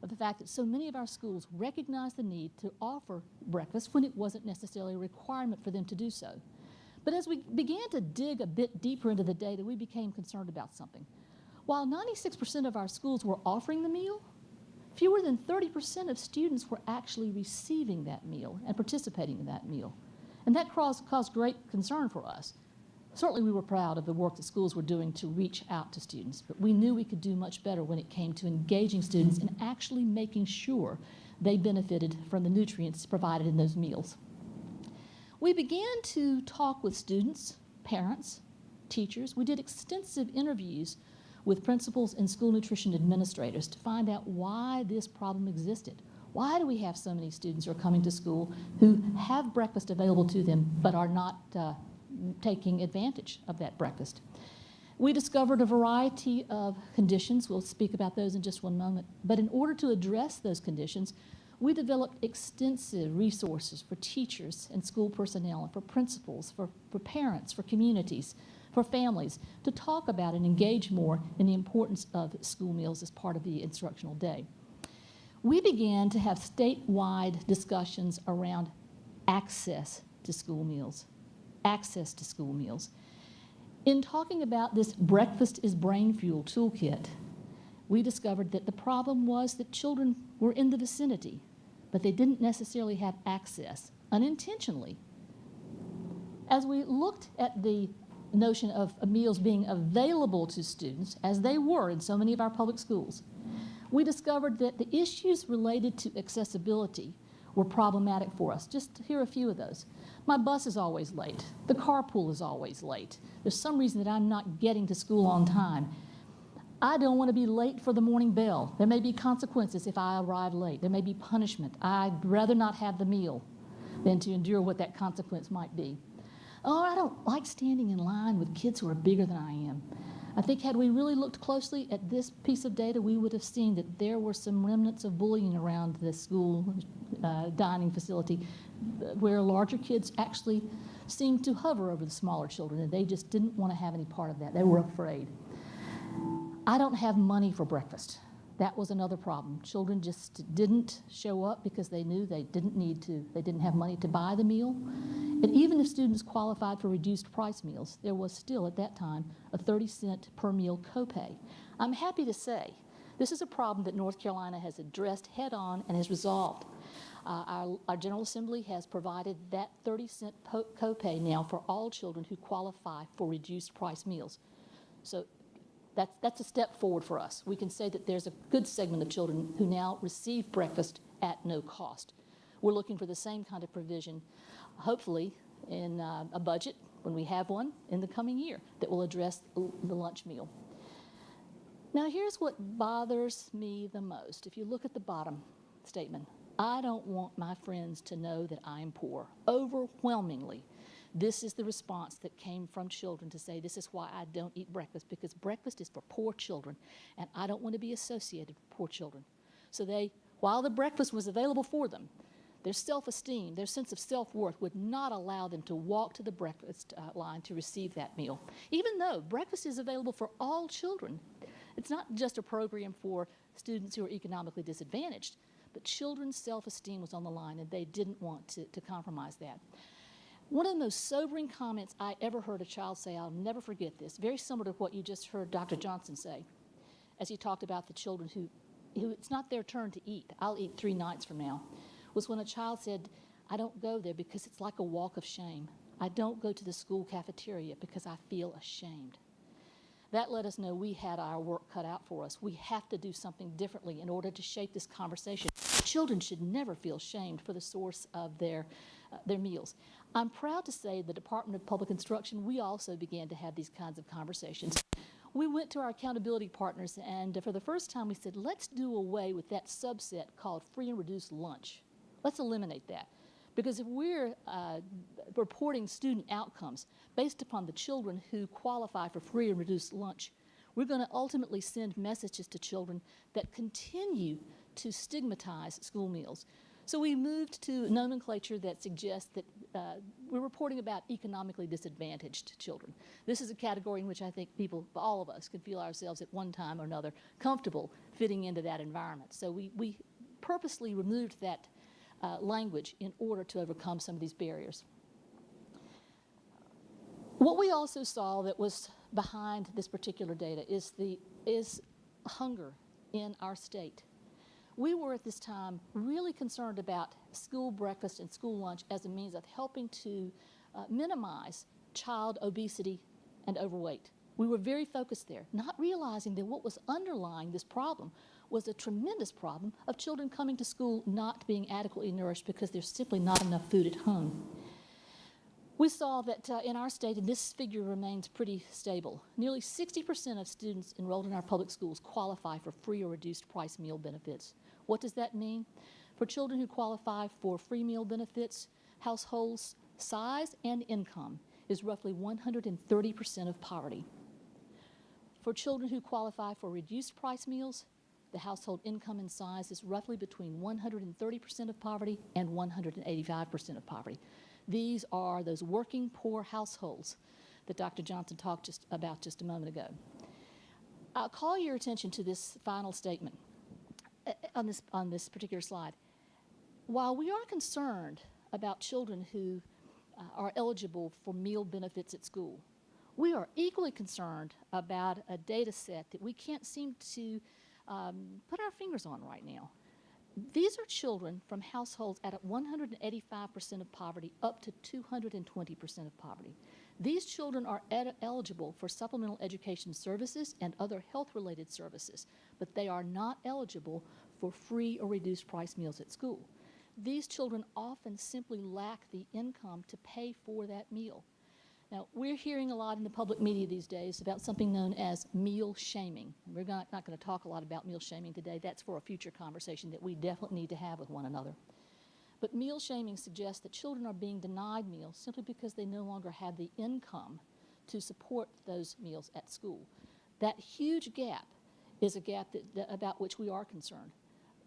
of the fact that so many of our schools recognized the need to offer breakfast when it wasn't necessarily a requirement for them to do so. But as we began to dig a bit deeper into the data, we became concerned about something. While 96% of our schools were offering the meal, fewer than 30% of students were actually receiving that meal and participating in that meal. And that caused great concern for us. Certainly we were proud of the work that schools were doing to reach out to students, but we knew we could do much better when it came to engaging students and actually making sure they benefited from the nutrients provided in those meals. We began to talk with students, parents, teachers. We did extensive interviews with principals and school nutrition administrators to find out why this problem existed. Why do we have so many students who are coming to school who have breakfast available to them but are not taking advantage of that breakfast? We discovered a variety of conditions. We'll speak about those in just one moment. But in order to address those conditions, we developed extensive resources for teachers and school personnel, and for principals, for parents, for communities, for families, to talk about and engage more in the importance of school meals as part of the instructional day. We began to have statewide discussions around access to school meals. Access to school meals. In talking about this Breakfast is Brain Fuel toolkit, we discovered that the problem was that children were in the vicinity, but they didn't necessarily have access, unintentionally. As we looked at the notion of meals being available to students, as they were in so many of our public schools, we discovered that the issues related to accessibility were problematic for us. Just here are a few of those. My bus is always late. The carpool is always late. There's some reason that I'm not getting to school on time. I don't want to be late for the morning bell. There may be consequences if I arrive late. There may be punishment. I'd rather not have the meal than to endure what that consequence might be. Oh, I don't like standing in line with kids who are bigger than I am. I think had we really looked closely at this piece of data, we would have seen that there were some remnants of bullying around the school dining facility where larger kids actually seemed to hover over the smaller children, and they just didn't want to have any part of that. They were afraid. I don't have money for breakfast. That was another problem. Children just didn't show up because they knew they didn't need to. They didn't have money to buy the meal. And even if students qualified for reduced price meals, there was still at that time a 30-cent per meal copay. I'm happy to say this is a problem that North Carolina has addressed head on and has resolved. Our General Assembly has provided that 30-cent copay now for all children who qualify for reduced price meals. So that's a step forward for us. We can say that there's a good segment of children who now receive breakfast at no cost. We're looking for the same kind of provision, hopefully in a budget, when we have one, in the coming year that will address the lunch meal. Now here's what bothers me the most. If you look at the bottom statement, I don't want my friends to know that I'm poor. Overwhelmingly, this is the response that came from children to say, this is why I don't eat breakfast, because breakfast is for poor children, and I don't want to be associated with poor children. So while the breakfast was available for them, their self-esteem, their sense of self-worth would not allow them to walk to the breakfast line to receive that meal. Even though breakfast is available for all children, it's not just a program for students who are economically disadvantaged, but children's self-esteem was on the line, and they didn't want to compromise that. One of the most sobering comments I ever heard a child say, I'll never forget this, very similar to what you just heard Dr. Johnson say, as he talked about the children who it's not their turn to eat. I'll eat 3 nights from now, was when a child said, I don't go there because it's like a walk of shame. I don't go to the school cafeteria because I feel ashamed. That let us know we had our work cut out for us. We have to do something differently in order to shape this conversation. Children should never feel shamed for the source of their meals. I'm proud to say the Department of Public Instruction, we also began to have these kinds of conversations. We went to our accountability partners, and for the first time we said, let's do away with that subset called free and reduced lunch. Let's eliminate that. Because if we're reporting student outcomes based upon the children who qualify for free and reduced lunch, we're going to ultimately send messages to children that continue to stigmatize school meals. So we moved to nomenclature that suggests that we're reporting about economically disadvantaged children. This is a category in which I think people, all of us, could feel ourselves at one time or another comfortable fitting into that environment. So we purposely removed that language in order to overcome some of these barriers. What we also saw that was behind this particular data is hunger in our state. We were at this time really concerned about school breakfast and school lunch as a means of helping to minimize child obesity and overweight. We were very focused there, not realizing that what was underlying this problem was a tremendous problem of children coming to school not being adequately nourished because there's simply not enough food at home. We saw that in our state, and this figure remains pretty stable, nearly 60% of students enrolled in our public schools qualify for free or reduced price meal benefits. What does that mean? For children who qualify for free meal benefits, households' size and income is roughly 130% of poverty. For children who qualify for reduced price meals, the household income and size is roughly between 130% of poverty and 185% of poverty. These are those working poor households that Dr. Johnson talked about just a moment ago. I'll call your attention to this final statement on this particular slide. While we are concerned about children who are eligible for meal benefits at school, we are equally concerned about a data set that we can't seem to put our fingers on right now. These are children from households at 185% of poverty up to 220% of poverty. These children are eligible for supplemental education services and other health-related services, but they are not eligible for free or reduced price meals at school. These children often simply lack the income to pay for that meal. Now, we're hearing a lot in the public media these days about something known as meal shaming. We're not going to talk a lot about meal shaming today. That's for a future conversation that we definitely need to have with one another. But meal shaming suggests that children are being denied meals simply because they no longer have the income to support those meals at school. That huge gap is a gap about which we are concerned,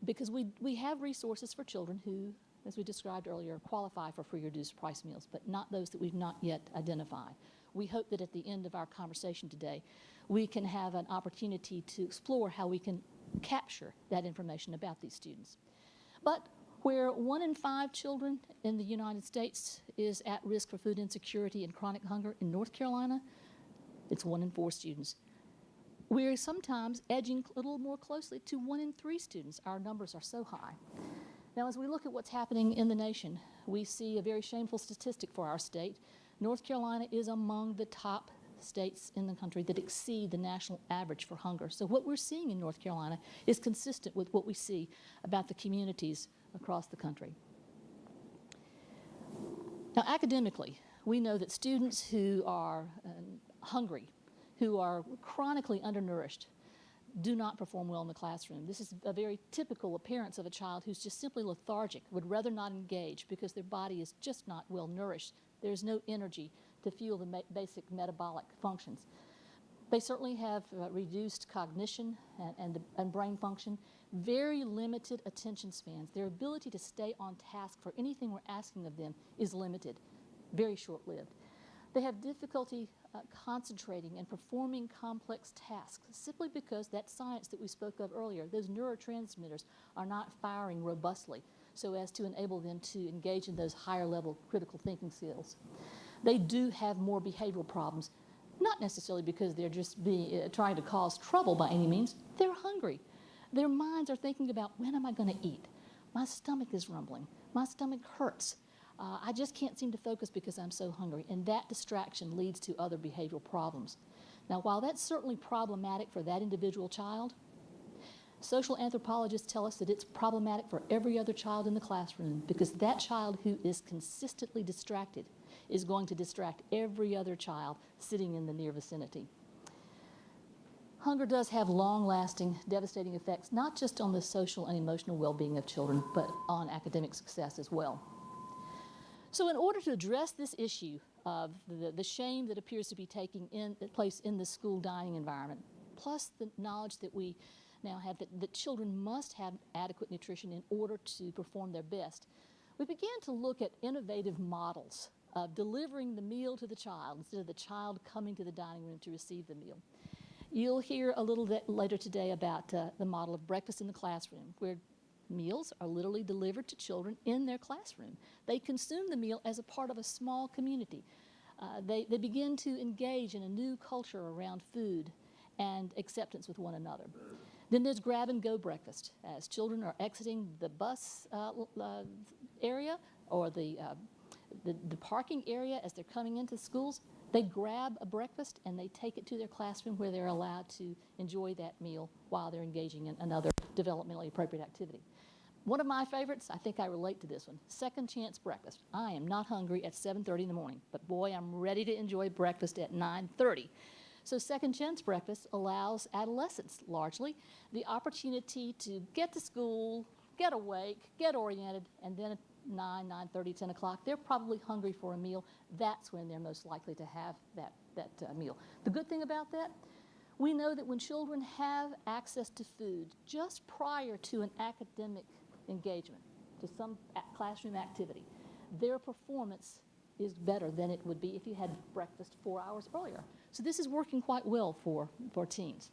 because we have resources for children who, as we described earlier, qualify for free or reduced price meals, but not those that we've not yet identified. We hope that at the end of our conversation today, we can have an opportunity to explore how we can capture that information about these students. But where 1 in 5 children in the United States is at risk for food insecurity and chronic hunger, in North Carolina, it's 1 in 4 students. We're sometimes edging a little more closely to 1 in 3 students. Our numbers are so high. Now, as we look at what's happening in the nation, we see a very shameful statistic for our state. North Carolina is among the top states in the country that exceed the national average for hunger. So what we're seeing in North Carolina is consistent with what we see about the communities across the country. Now, academically, we know that students who are hungry, who are chronically undernourished, do not perform well in the classroom. This is a very typical appearance of a child who's just simply lethargic, would rather not engage because their body is just not well nourished. There's no energy to fuel the basic metabolic functions. They certainly have reduced cognition and brain function, very limited attention spans. Their ability to stay on task for anything we're asking of them is limited, very short-lived. They have difficulty concentrating and performing complex tasks simply because that science that we spoke of earlier, those neurotransmitters are not firing robustly so as to enable them to engage in those higher level critical thinking skills. They do have more behavioral problems, not necessarily because they're just trying to cause trouble by any means. They're hungry. Their minds are thinking about, when am I going to eat? My stomach is rumbling. My stomach hurts. I just can't seem to focus because I'm so hungry. And that distraction leads to other behavioral problems. Now, while that's certainly problematic for that individual child, social anthropologists tell us that it's problematic for every other child in the classroom, because that child who is consistently distracted is going to distract every other child sitting in the near vicinity. Hunger does have long-lasting, devastating effects, not just on the social and emotional well-being of children, but on academic success as well. So in order to address this issue of the shame that appears to be taking place in the school dining environment, plus the knowledge that we now have that children must have adequate nutrition in order to perform their best, we began to look at innovative models of delivering the meal to the child instead of the child coming to the dining room to receive the meal. You'll hear a little bit later today about the model of breakfast in the classroom, where meals are literally delivered to children in their classroom. They consume the meal as a part of a small community. They begin to engage in a new culture around food and acceptance with one another. Then there's grab-and-go breakfast. As children are exiting the bus area or the parking area as they're coming into schools, they grab a breakfast and they take it to their classroom where they're allowed to enjoy that meal while they're engaging in another developmentally appropriate activity. One of my favorites, I think I relate to this one, second chance breakfast. I am not hungry at 7:30 in the morning, but boy, I'm ready to enjoy breakfast at 9:30. So second chance breakfast allows adolescents, largely, the opportunity to get to school, get awake, get oriented, and then at 9:30, 10 o'clock, they're probably hungry for a meal. That's when they're most likely to have that meal. The good thing about that, we know that when children have access to food just prior to an academic engagement, to some classroom activity, their performance is better than it would be if you had breakfast 4 hours earlier. So this is working quite well for teens.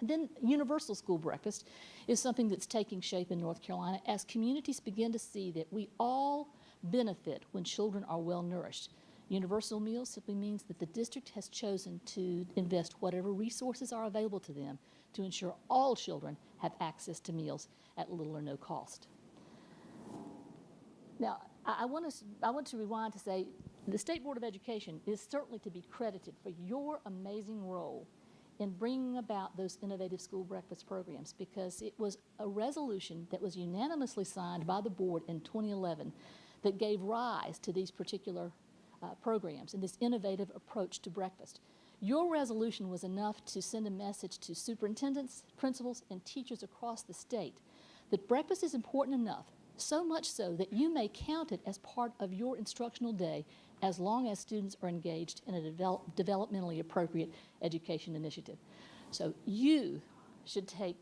Then universal school breakfast is something that's taking shape in North Carolina as communities begin to see that we all benefit when children are well nourished. Universal meals simply means that the district has chosen to invest whatever resources are available to them to ensure all children have access to meals at little or no cost. Now, I want to rewind to say the State Board of Education is certainly to be credited for your amazing role in bringing about those innovative school breakfast programs, because it was a resolution that was unanimously signed by the board in 2011 that gave rise to these particular programs and this innovative approach to breakfast. Your resolution was enough to send a message to superintendents, principals, and teachers across the state that breakfast is important enough, so much so that you may count it as part of your instructional day as long as students are engaged in a developmentally appropriate education initiative. So you should take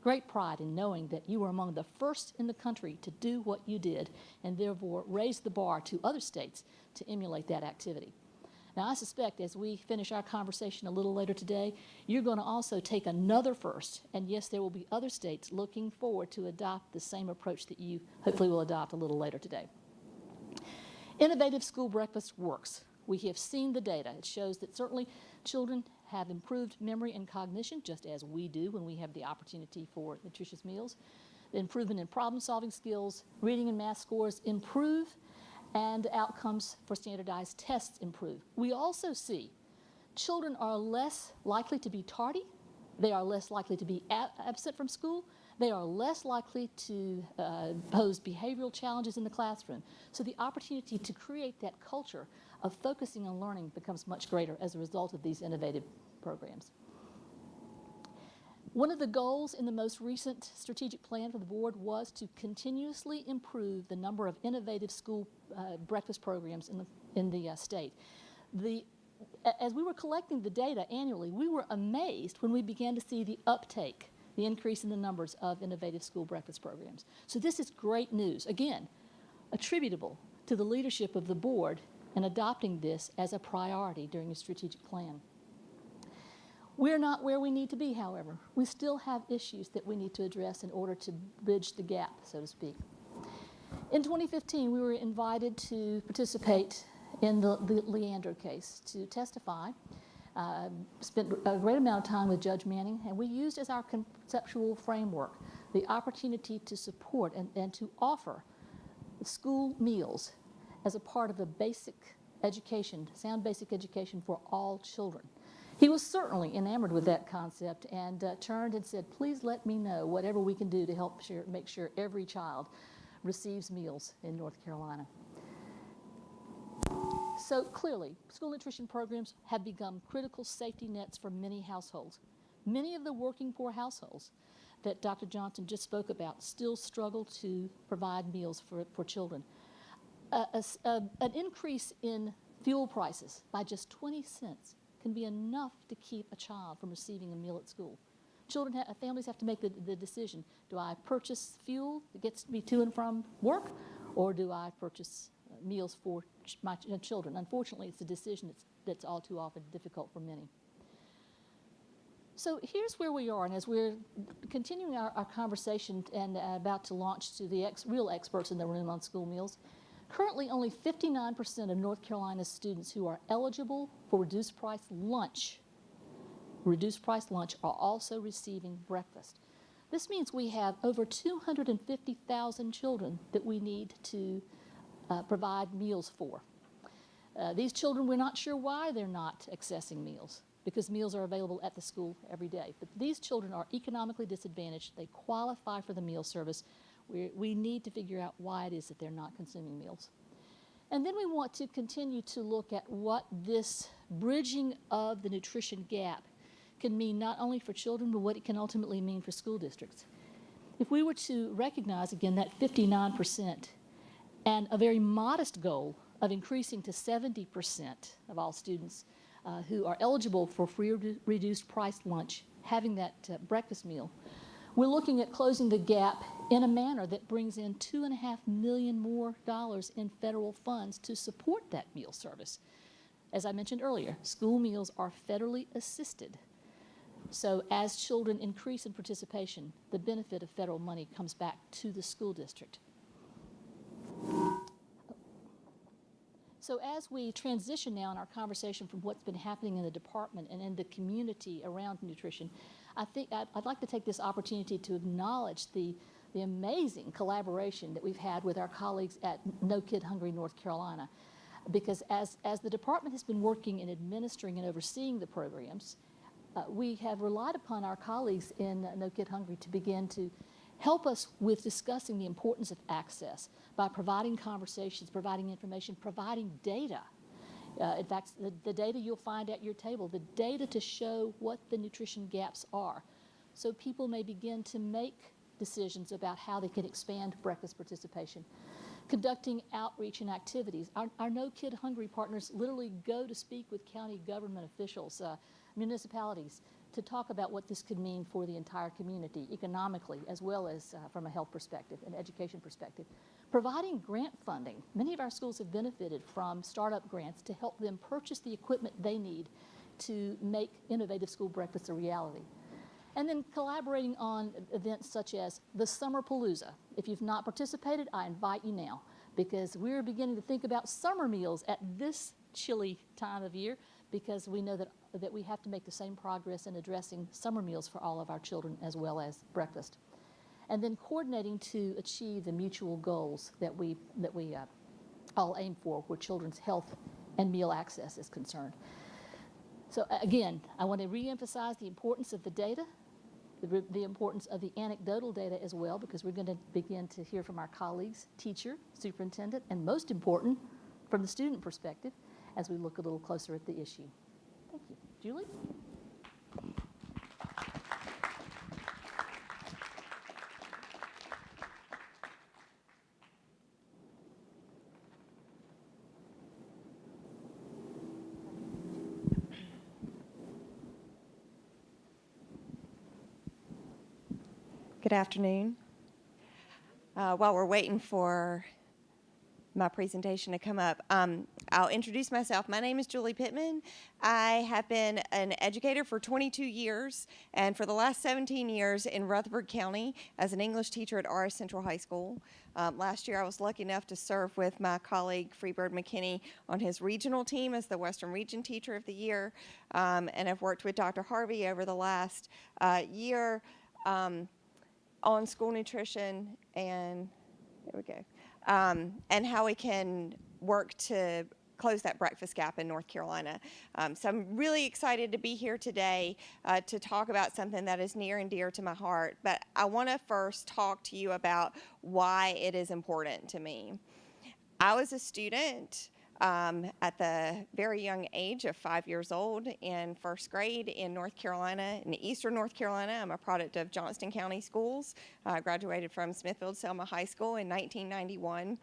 great pride in knowing that you were among the first in the country to do what you did, and therefore raise the bar to other states to emulate that activity. Now, I suspect as we finish our conversation a little later today, you're going to also take another first, and yes, there will be other states looking forward to adopt the same approach that you hopefully will adopt a little later today. Innovative school breakfast works. We have seen the data. It shows that certainly children have improved memory and cognition, just as we do when we have the opportunity for nutritious meals. The improvement in problem-solving skills, reading and math scores improve, and outcomes for standardized tests improve. We also see children are less likely to be tardy. They are less likely to be absent from school. They are less likely to pose behavioral challenges in the classroom. So the opportunity to create that culture of focusing on learning becomes much greater as a result of these innovative programs. One of the goals in the most recent strategic plan for the board was to continuously improve the number of innovative school breakfast programs in the state. As we were collecting the data annually, we were amazed when we began to see the uptake, the increase in the numbers of innovative school breakfast programs. So this is great news, again, attributable to the leadership of the board in adopting this as a priority during the strategic plan. We're not where we need to be, however. We still have issues that we need to address in order to bridge the gap, so to speak. In 2015, we were invited to participate in the Leander case to testify. Spent a great amount of time with Judge Manning, and we used as our conceptual framework the opportunity to support and to offer school meals as a part of a basic education, sound basic education for all children. He was certainly enamored with that concept and turned and said, please let me know whatever we can do to help make sure every child receives meals in North Carolina. So clearly, school nutrition programs have become critical safety nets for many households. Many of the working poor households that Dr. Johnson just spoke about still struggle to provide meals for children. An increase in fuel prices by just 20 cents can be enough to keep a child from receiving a meal at school. Families have to make the decision, do I purchase fuel that gets me to and from work, or do I purchase meals for my children? Unfortunately, it's a decision that's all too often difficult for many. So here's where we are, and as we're continuing our conversation and about to launch to the real experts in the room on school meals, currently only 59% of North Carolina's students who are eligible for reduced price lunch are also receiving breakfast. This means we have over 250,000 children that we need to provide meals for. These children, we're not sure why they're not accessing meals, because meals are available at the school every day. But these children are economically disadvantaged. They qualify for the meal service. We need to figure out why it is that they're not consuming meals. And then we want to continue to look at what this bridging of the nutrition gap can mean not only for children, but what it can ultimately mean for school districts. If we were to recognize, again, that 59% and a very modest goal of increasing to 70% of all students who are eligible for free or reduced price lunch, having that breakfast meal, we're looking at closing the gap in a manner that brings in $2.5 million more in federal funds to support that meal service. As I mentioned earlier, school meals are federally assisted. So as children increase in participation, the benefit of federal money comes back to the school district. So as we transition now in our conversation from what's been happening in the department and in the community around nutrition, I think I'd like to take this opportunity to acknowledge the amazing collaboration that we've had with our colleagues at No Kid Hungry North Carolina. Because as the department has been working in administering and overseeing the programs, we have relied upon our colleagues in No Kid Hungry to begin to help us with discussing the importance of access by providing conversations, providing information, providing data. In fact, the data you'll find at your table, the data to show what the nutrition gaps are, so people may begin to make decisions about how they can expand breakfast participation. Conducting outreach and activities. Our No Kid Hungry partners literally go to speak with county government officials, municipalities, to talk about what this could mean for the entire community economically, as well as from a health perspective and education perspective. Providing grant funding. Many of our schools have benefited from startup grants to help them purchase the equipment they need to make innovative school breakfasts a reality. And then collaborating on events such as the Summer Palooza. If you've not participated, I invite you now, because we're beginning to think about summer meals at this chilly time of year, because we know that we have to make the same progress in addressing summer meals for all of our children as well as breakfast. And then coordinating to achieve the mutual goals that we all aim for, where children's health and meal access is concerned. So again, I want to reemphasize the importance of the data, the importance of the anecdotal data as well, because we're going to begin to hear from our colleagues, teacher, superintendent, and most important, from the student perspective, as we look a little closer at the issue. Thank you. Julie? Good afternoon. While we're waiting for my presentation to come up, I'll introduce myself. My name is Julie Pittman. I have been an educator for 22 years, and for the last 17 years in Rutherford County as an English teacher at R.S. Central High School. Last year I was lucky enough to serve with my colleague Freebird McKinney on his regional team as the Western Region Teacher of the Year, and I've worked with Dr. Harvey over the last year on school nutrition and and how we can work to close that breakfast gap in North Carolina. So I'm really excited to be here today to talk about something that is near and dear to my heart. But I want to first talk to you about why it is important to me. I was a student at the very young age of 5 years old in first grade in North Carolina, in eastern North Carolina. I'm a product of Johnston County Schools. I graduated from Smithfield-Selma High School in 1991.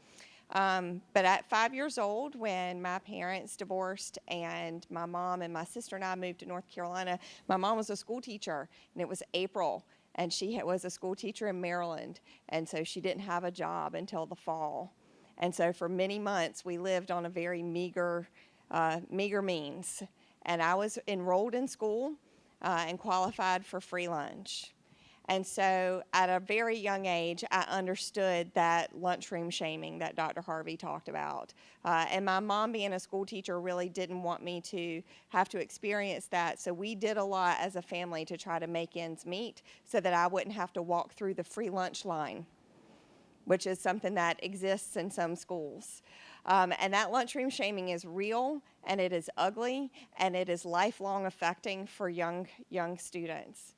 But at 5 years old, when my parents divorced and my mom and my sister and I moved to North Carolina, my mom was a school teacher, and it was April, and she was a school teacher in Maryland, and so she didn't have a job until the fall. And so for many months, we lived on a very meager means. And I was enrolled in school. and qualified for free lunch. And so at a very young age, I understood that lunchroom shaming that Dr. Harvey talked about. And my mom, being a school teacher, really didn't want me to have to experience that. So we did a lot as a family to try to make ends meet so that I wouldn't have to walk through the free lunch line, which is something that exists in some schools. And that lunchroom shaming is real, and it is ugly, and it is lifelong affecting for young students.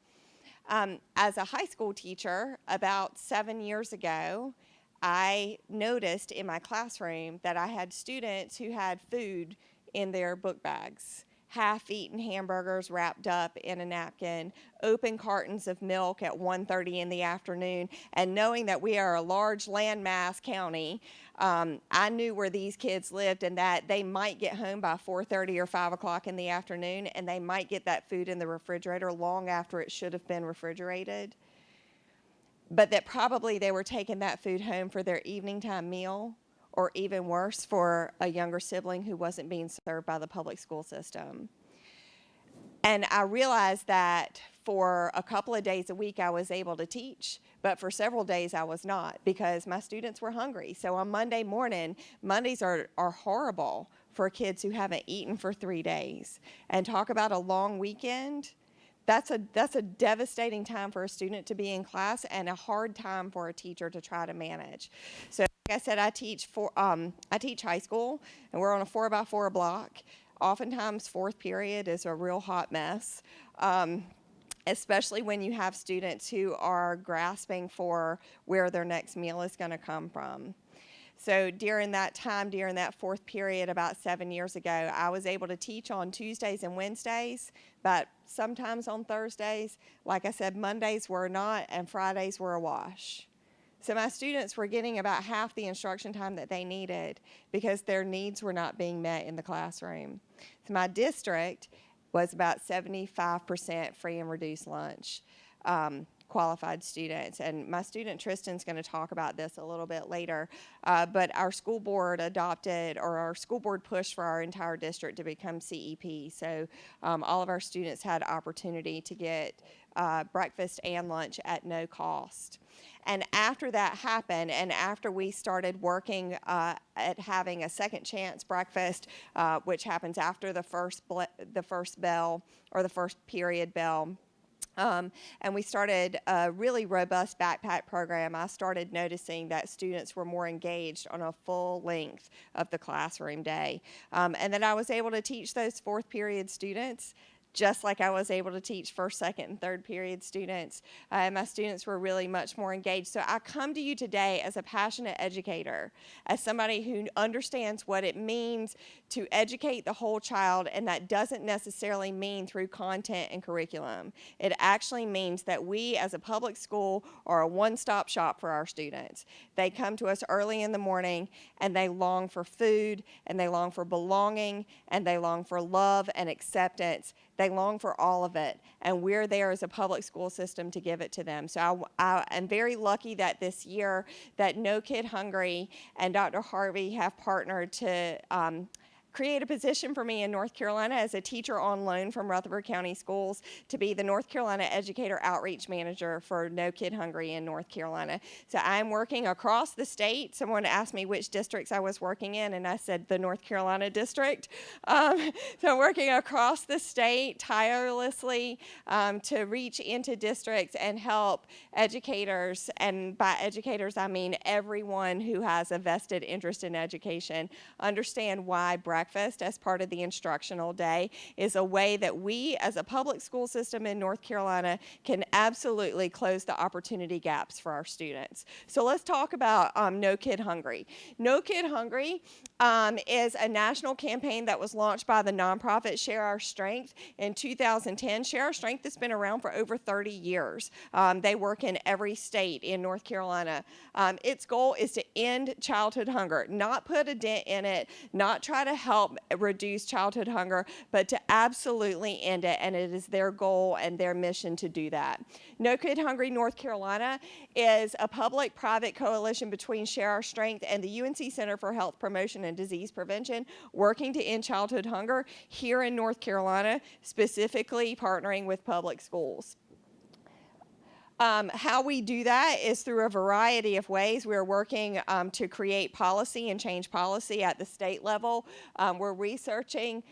As a high school teacher, about 7 years ago, I noticed in my classroom that I had students who had food in their book bags. Half-eaten hamburgers wrapped up in a napkin, open cartons of milk at 1:30 in the afternoon, and knowing that we are a large landmass county, I knew where these kids lived and that they might get home by 4:30 or 5 o'clock in the afternoon, and they might get that food in the refrigerator long after it should have been refrigerated, but that probably they were taking that food home for their evening time meal, or even worse, for a younger sibling who wasn't being served by the public school system. And I realized that for a couple of days a week I was able to teach, but for several days I was not because my students were hungry. So on Monday morning, Mondays are horrible for kids who haven't eaten for 3 days. And talk about a long weekend. That's a devastating time for a student to be in class and a hard time for a teacher to try to manage. So like I said, I teach high school, and we're on a 4x4 block. Oftentimes, fourth period is a real hot mess, especially when you have students who are grasping for where their next meal is going to come from. So during that time, during that fourth period about 7 years ago, I was able to teach on Tuesdays and Wednesdays, but sometimes on Thursdays. Like I said, Mondays were not, and Fridays were a wash. So my students were getting about half the instruction time that they needed because their needs were not being met in the classroom. So my district was about 75% free and reduced lunch. Qualified students, and my student Tristan's going to talk about this a little bit later, but our school board pushed for our entire district to become CEP, so all of our students had opportunity to get breakfast and lunch at no cost. And after that happened, and after we started working at having a second chance breakfast, which happens after the first bell or the first period bell, and we started a really robust backpack program, I started noticing that students were more engaged on a full length of the classroom day. And that I was able to teach those fourth period students just like I was able to teach first, second, and third period students. My students were really much more engaged. So I come to you today as a passionate educator, as somebody who understands what it means to educate the whole child, and that doesn't necessarily mean through content and curriculum. It actually means that we as a public school are a one-stop shop for our students. They come to us early in the morning, and they long for food, and they long for belonging, and they long for love and acceptance. They long for all of it, and we're there as a public school system to give it to them. So I am very lucky that this year that No Kid Hungry and Dr. Harvey have partnered to create a position for me in North Carolina as a teacher on loan from Rutherford County Schools to be the North Carolina Educator Outreach Manager for No Kid Hungry in North Carolina. So I'm working across the state. Someone asked me which districts I was working in, and I said the North Carolina district. So I'm working across the state tirelessly to reach into districts and help educators, and by educators I mean everyone who has a vested interest in education, understand why breakfast as part of the instructional day is a way that we as a public school system in North Carolina can absolutely close the opportunity gaps for our students. So let's talk about No Kid Hungry. No Kid Hungry is a national campaign that was launched by the nonprofit Share Our Strength in 2010. Share Our Strength has been around for over 30 years. They work in every state in North Carolina. Its goal is to end childhood hunger, not put a dent in it, not try to help help reduce childhood hunger, but to absolutely end it, and it is their goal and their mission to do that. No Kid Hungry North Carolina is a public-private coalition between Share Our Strength and the UNC Center for Health Promotion and Disease Prevention, working to end childhood hunger here in North Carolina, specifically partnering with public schools. How we do that is through a variety of ways. We're working to create policy and change policy at the state level. We're researching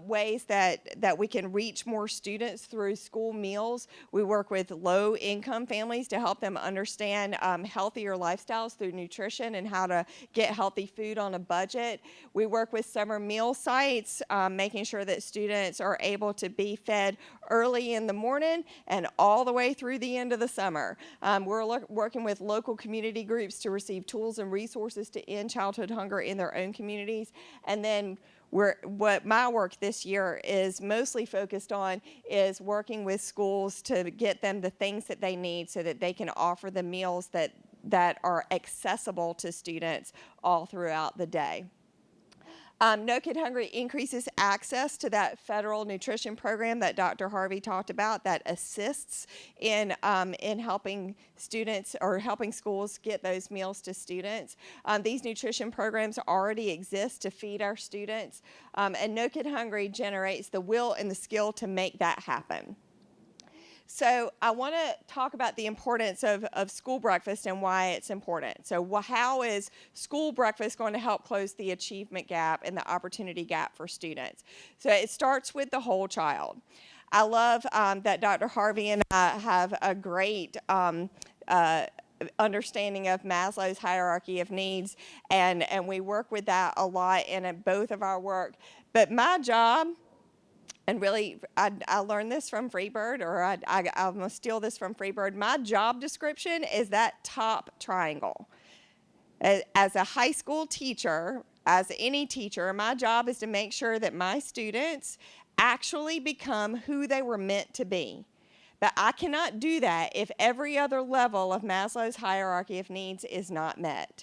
ways that we can reach more students through school meals. We work with low-income families to help them understand healthier lifestyles through nutrition and how to get healthy food on a budget. We work with summer meal sites, making sure that students are able to be fed early in the morning and all the way through the end of the summer. We're working with local community groups to receive tools and resources to end childhood hunger in their own communities. And then what my work this year is mostly focused on is working with schools to get them the things that they need so that they can offer the meals that are accessible to students all throughout the day. No Kid Hungry increases access to that federal nutrition program that Dr. Harvey talked about that assists in helping students or helping schools get those meals to students. These nutrition programs already exist to feed our students, and No Kid Hungry generates the will and the skill to make that happen. So I want to talk about the importance of school breakfast and why it's important. So how is school breakfast going to help close the achievement gap and the opportunity gap for students? So it starts with the whole child. I love that Dr. Harvey and I have a great understanding of Maslow's hierarchy of needs, and we work with that a lot in both of our work. But my job, and really, I learned this from Freebird, or I'm going to steal this from Freebird. My job description is that top triangle. As a high school teacher, as any teacher, my job is to make sure that my students actually become who they were meant to be. But I cannot do that if every other level of Maslow's hierarchy of needs is not met.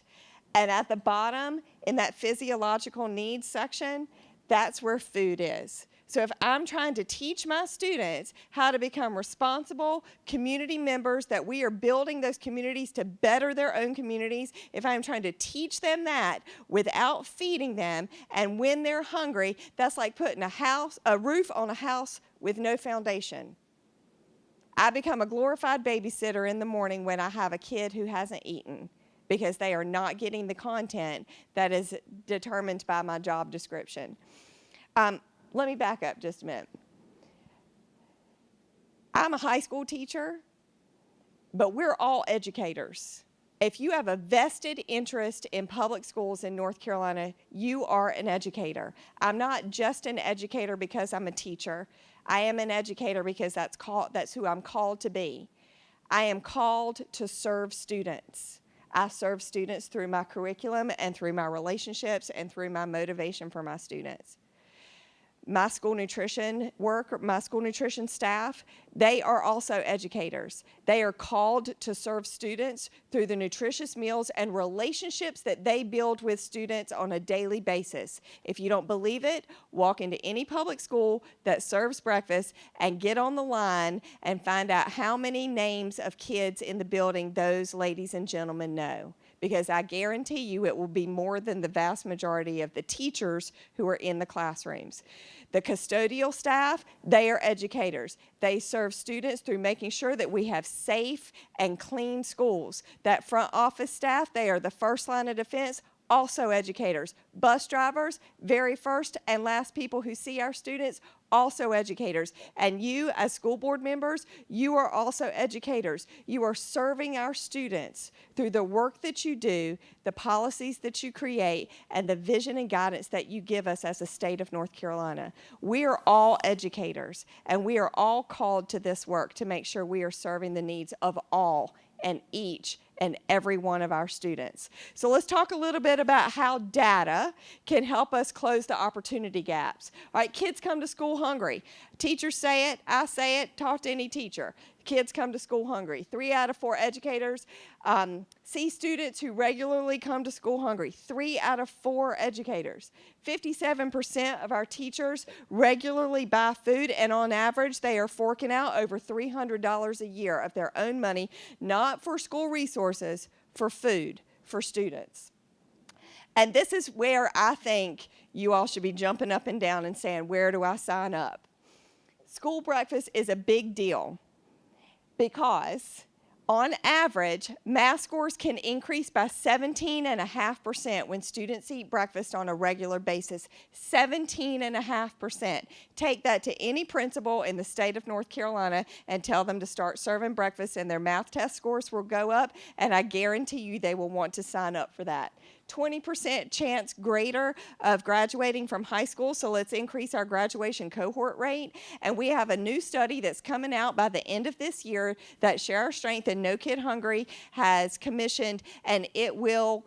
And at the bottom, in that physiological needs section, that's where food is. So if I'm trying to teach my students how to become responsible community members, that we are building those communities to better their own communities, if I'm trying to teach them that without feeding them, and when they're hungry, that's like putting a roof on a house with no foundation. I become a glorified babysitter in the morning when I have a kid who hasn't eaten, because they are not getting the content that is determined by my job description. Let me back up just a minute. I'm a high school teacher, but we're all educators. If you have a vested interest in public schools in North Carolina, you are an educator. I'm not just an educator because I'm a teacher. I am an educator because that's who I'm called to be. I am called to serve students. I serve students through my curriculum and through my relationships and through my motivation for my students. My school nutrition work, my school nutrition staff, they are also educators. They are called to serve students through the nutritious meals and relationships that they build with students on a daily basis. If you don't believe it, walk into any public school that serves breakfast and get on the line and find out how many names of kids in the building those ladies and gentlemen know. Because I guarantee you it will be more than the vast majority of the teachers who are in the classrooms. The custodial staff, they are educators. They serve students through making sure that we have safe and clean schools. That front office staff, they are the first line of defense, also educators. Bus drivers, very first and last people who see our students, also educators. And you, as school board members, you are also educators. You are serving our students through the work that you do, the policies that you create, and the vision and guidance that you give us as a state of North Carolina. We are all educators, and we are all called to this work to make sure we are serving the needs of all and each and every one of our students. So let's talk a little bit about how data can help us close the opportunity gaps. All right, kids come to school hungry. Teachers say it, I say it, talk to any teacher. kids come to school hungry. 3 out of 4 educators see students who regularly come to school hungry. 3 out of 4 educators. 57% of our teachers regularly buy food, and on average, they are forking out over $300 a year of their own money, not for school resources, for food for students. And this is where I think you all should be jumping up and down and saying, where do I sign up? School breakfast is a big deal because on average, math scores can increase by 17.5% when students eat breakfast on a regular basis. 17.5%. Take that to any principal in the state of North Carolina and tell them to start serving breakfast, and their math test scores will go up, and I guarantee you they will want to sign up for that. 20% chance greater of graduating from high school, so let's increase our graduation cohort rate. And we have a new study that's coming out by the end of this year that Share Our Strength and No Kid Hungry has commissioned, and it will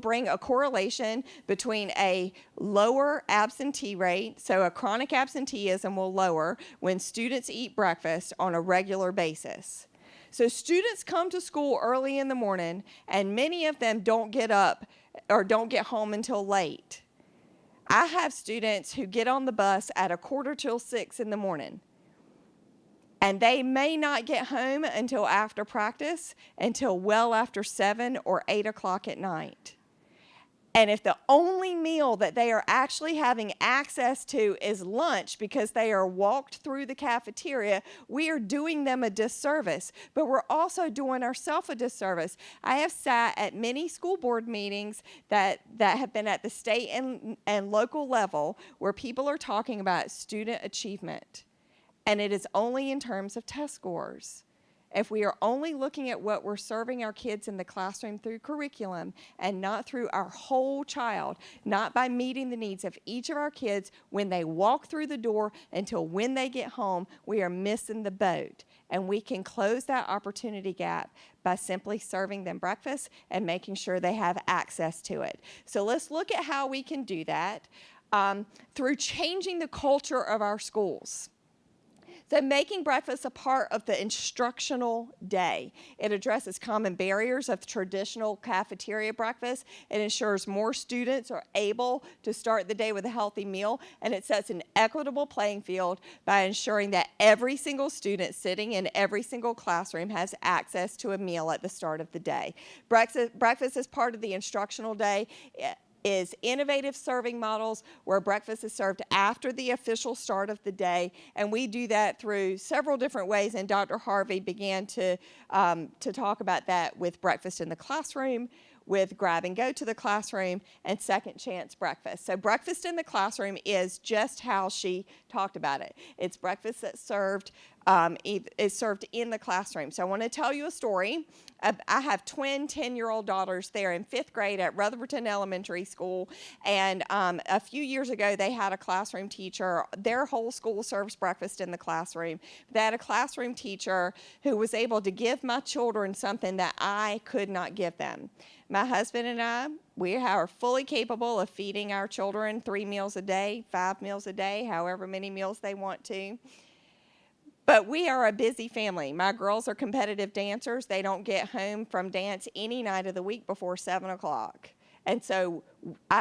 bring a correlation between a lower absentee rate, so a chronic absenteeism will lower when students eat breakfast on a regular basis. So students come to school early in the morning, and many of them don't get up or don't get home until late. I have students who get on the bus at 5:45 in the morning, and they may not get home until after practice, until well after 7 or 8 o'clock at night. And if the only meal that they are actually having access to is lunch because they are walked through the cafeteria, we are doing them a disservice, but we're also doing ourselves a disservice. I have sat at many school board meetings that have been at the state and local level where people are talking about student achievement, and it is only in terms of test scores. If we are only looking at what we're serving our kids in the classroom through curriculum and not through our whole child, not by meeting the needs of each of our kids when they walk through the door until when they get home, we are missing the boat. And we can close that opportunity gap by simply serving them breakfast and making sure they have access to it. So let's look at how we can do that through changing the culture of our schools. So making breakfast a part of the instructional day. It addresses common barriers of traditional cafeteria breakfast. It ensures more students are able to start the day with a healthy meal, and it sets an equitable playing field by ensuring that every single student sitting in every single classroom has access to a meal at the start of the day. Breakfast is part of the instructional day. Is innovative serving models where breakfast is served after the official start of the day, and we do that through several different ways, and Dr. Harvey began to talk about that with breakfast in the classroom, with grab and go to the classroom, and second chance breakfast. So breakfast in the classroom is just how she talked about it. It's breakfast that's served in the classroom. So I want to tell you a story. I have twin 10-year-old daughters. They're in 5th grade at Rutherfordton Elementary School, and a few years ago they had a classroom teacher. Their whole school serves breakfast in the classroom. They had a classroom teacher who was able to give my children something that I could not give them. My husband and I, we are fully capable of feeding our children 3 meals a day, 5 meals a day, however many meals they want to. But we are a busy family. My girls are competitive dancers. They don't get home from dance any night of the week before 7 o'clock. And so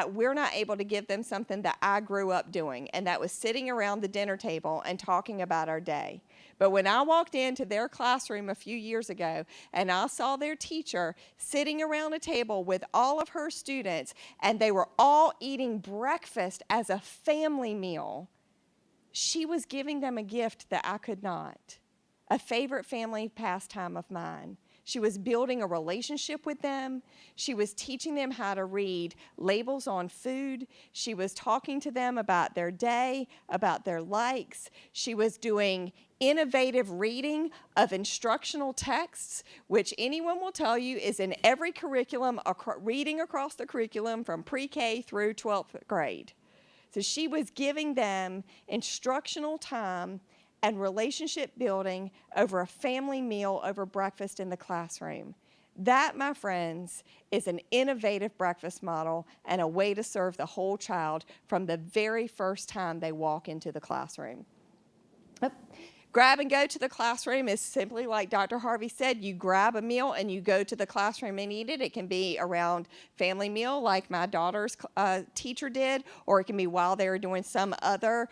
we're not able to give them something that I grew up doing, and that was sitting around the dinner table and talking about our day. But when I walked into their classroom a few years ago and I saw their teacher sitting around a table with all of her students, and they were all eating breakfast as a family meal, she was giving them a gift that I could not, a favorite family pastime of mine. She was building a relationship with them. She was teaching them how to read labels on food. She was talking to them about their day, about their likes. She was doing innovative reading of instructional texts, which anyone will tell you is in every curriculum, reading across the curriculum from pre-K through 12th grade. So she was giving them instructional time and relationship building over a family meal over breakfast in the classroom. That, my friends, is an innovative breakfast model and a way to serve the whole child from the very first time they walk into the classroom. Grab and go to the classroom is simply like Dr. Harvey said, you grab a meal and you go to the classroom and eat it. It can be around family meal like my daughter's teacher did, or it can be while they're doing some other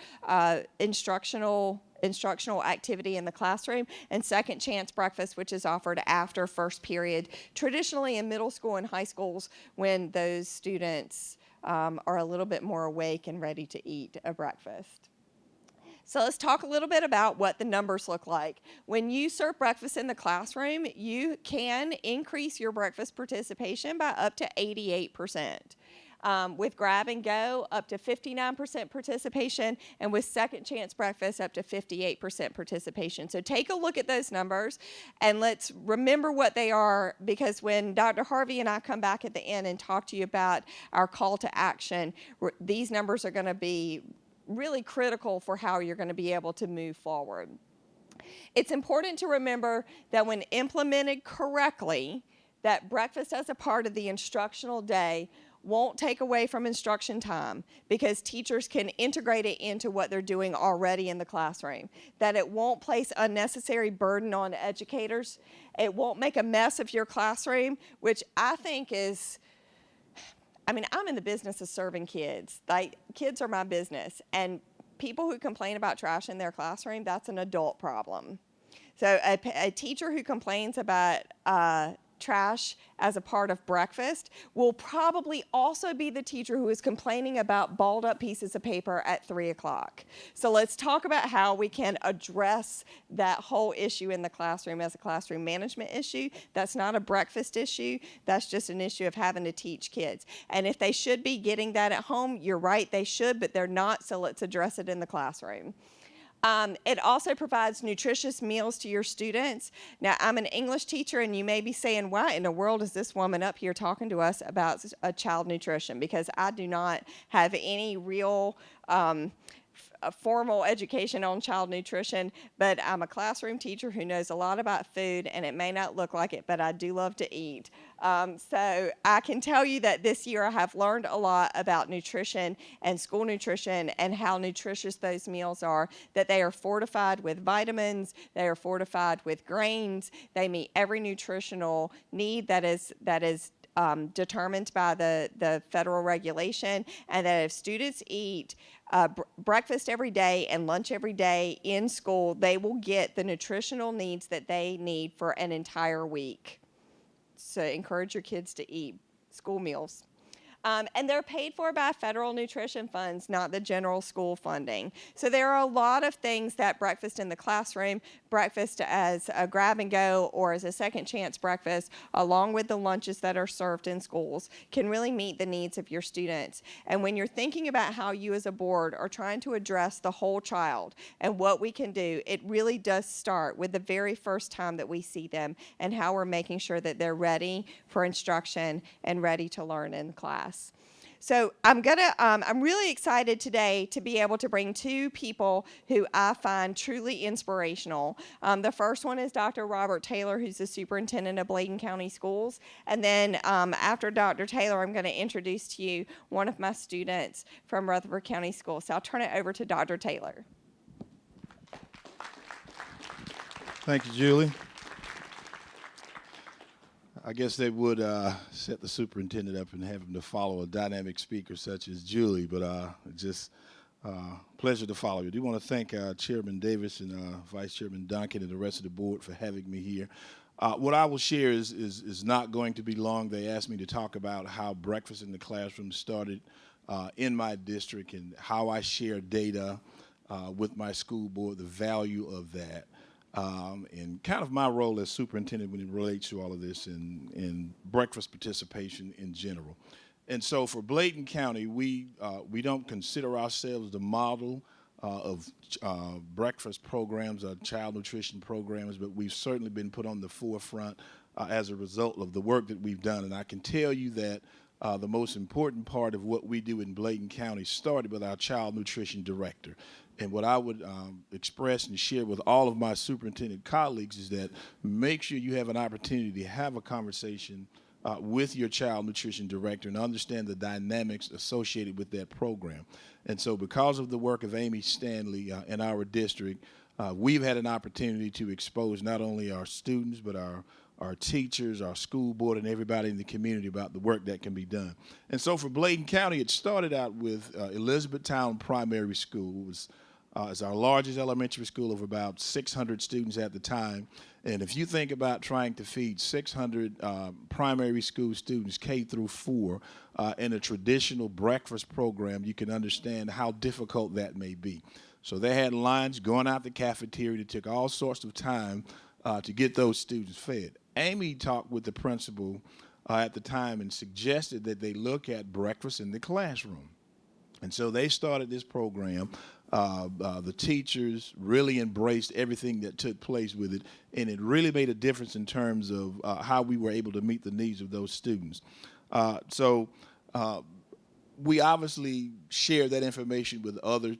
instructional activity in the classroom. And second chance breakfast, which is offered after first period, traditionally in middle school and high schools when those students are a little bit more awake and ready to eat a breakfast. So let's talk a little bit about what the numbers look like. When you serve breakfast in the classroom, you can increase your breakfast participation by up to 88%. With grab and go, up to 59% participation, and with second chance breakfast, up to 58% participation. So take a look at those numbers and let's remember what they are, because when Dr. Harvey and I come back at the end and talk to you about our call to action, these numbers are going to be really critical for how you're going to be able to move forward. It's important to remember that when implemented correctly, that breakfast as a part of the instructional day won't take away from instruction time, because teachers can integrate it into what they're doing already in the classroom. That it won't place unnecessary burden on educators. It won't make a mess of your classroom, which I think is, I'm in the business of serving kids. Like, kids are my business. And people who complain about trash in their classroom, that's an adult problem. So a teacher who complains about trash as a part of breakfast will probably also be the teacher who is complaining about balled up pieces of paper at 3 o'clock. So let's talk about how we can address that whole issue in the classroom as a classroom management issue. That's not a breakfast issue. That's just an issue of having to teach kids. And if they should be getting that at home, you're right, they should, but they're not, so let's address it in the classroom. It also provides nutritious meals to your students. Now, I'm an English teacher, and you may be saying, why in the world is this woman up here talking to us about child nutrition? Because I do not have any real a formal education on child nutrition, but I'm a classroom teacher who knows a lot about food, and it may not look like it, but I do love to eat. So I can tell you that this year I have learned a lot about nutrition and school nutrition and how nutritious those meals are, that they are fortified with vitamins, they are fortified with grains, they meet every nutritional need that is determined by the federal regulation, and that if students eat breakfast every day and lunch every day in school, they will get the nutritional needs that they need for an entire week. So encourage your kids to eat school meals. And they're paid for by federal nutrition funds, not the general school funding. So there are a lot of things that breakfast in the classroom, breakfast as a grab and go or as a second chance breakfast, along with the lunches that are served in schools, can really meet the needs of your students. And when you're thinking about how you as a board are trying to address the whole child and what we can do, it really does start with the very first time that we see them and how we're making sure that they're ready for instruction and ready to learn in class. So I'm really excited today to be able to bring two people who I find truly inspirational. The first one is Dr. Robert Taylor, who's the superintendent of Bladen County Schools. And then after Dr. Taylor, I'm going to introduce to you one of my students from Rutherford County Schools. So I'll turn it over to Dr. Taylor. Thank you, Julie. I guess they would set the superintendent up and have him to follow a dynamic speaker such as Julie, but just pleasure to follow you. I do want to thank Chairman Davis and Vice Chairman Duncan and the rest of the board for having me here. What I will share is not going to be long. They asked me to talk about how breakfast in the classroom started in my district and how I share data with my school board, the value of that. And kind of my role as superintendent when it relates to all of this and breakfast participation in general. And so for Bladen County, we don't consider ourselves the model of breakfast programs or child nutrition programs, but we've certainly been put on the forefront as a result of the work that we've done. And I can tell you that the most important part of what we do in Bladen County started with our child nutrition director. And what I would express and share with all of my superintendent colleagues is that make sure you have an opportunity to have a conversation with your child nutrition director and understand the dynamics associated with that program. And so because of the work of Amy Stanley in our district, we've had an opportunity to expose not only our students, but our teachers, our school board, and everybody in the community about the work that can be done. And so for Bladen County, it started out with Elizabethtown Primary School. It was it's our largest elementary school of about 600 students at the time. And if you think about trying to feed 600 primary school students, K through 4, in a traditional breakfast program, you can understand how difficult that may be. So they had lines going out the cafeteria. It took all sorts of time to get those students fed. Amy talked with the principal at the time and suggested that they look at breakfast in the classroom. And so they started this program. The teachers really embraced everything that took place with it, and it really made a difference in terms of how we were able to meet the needs of those students. So we obviously shared that information with other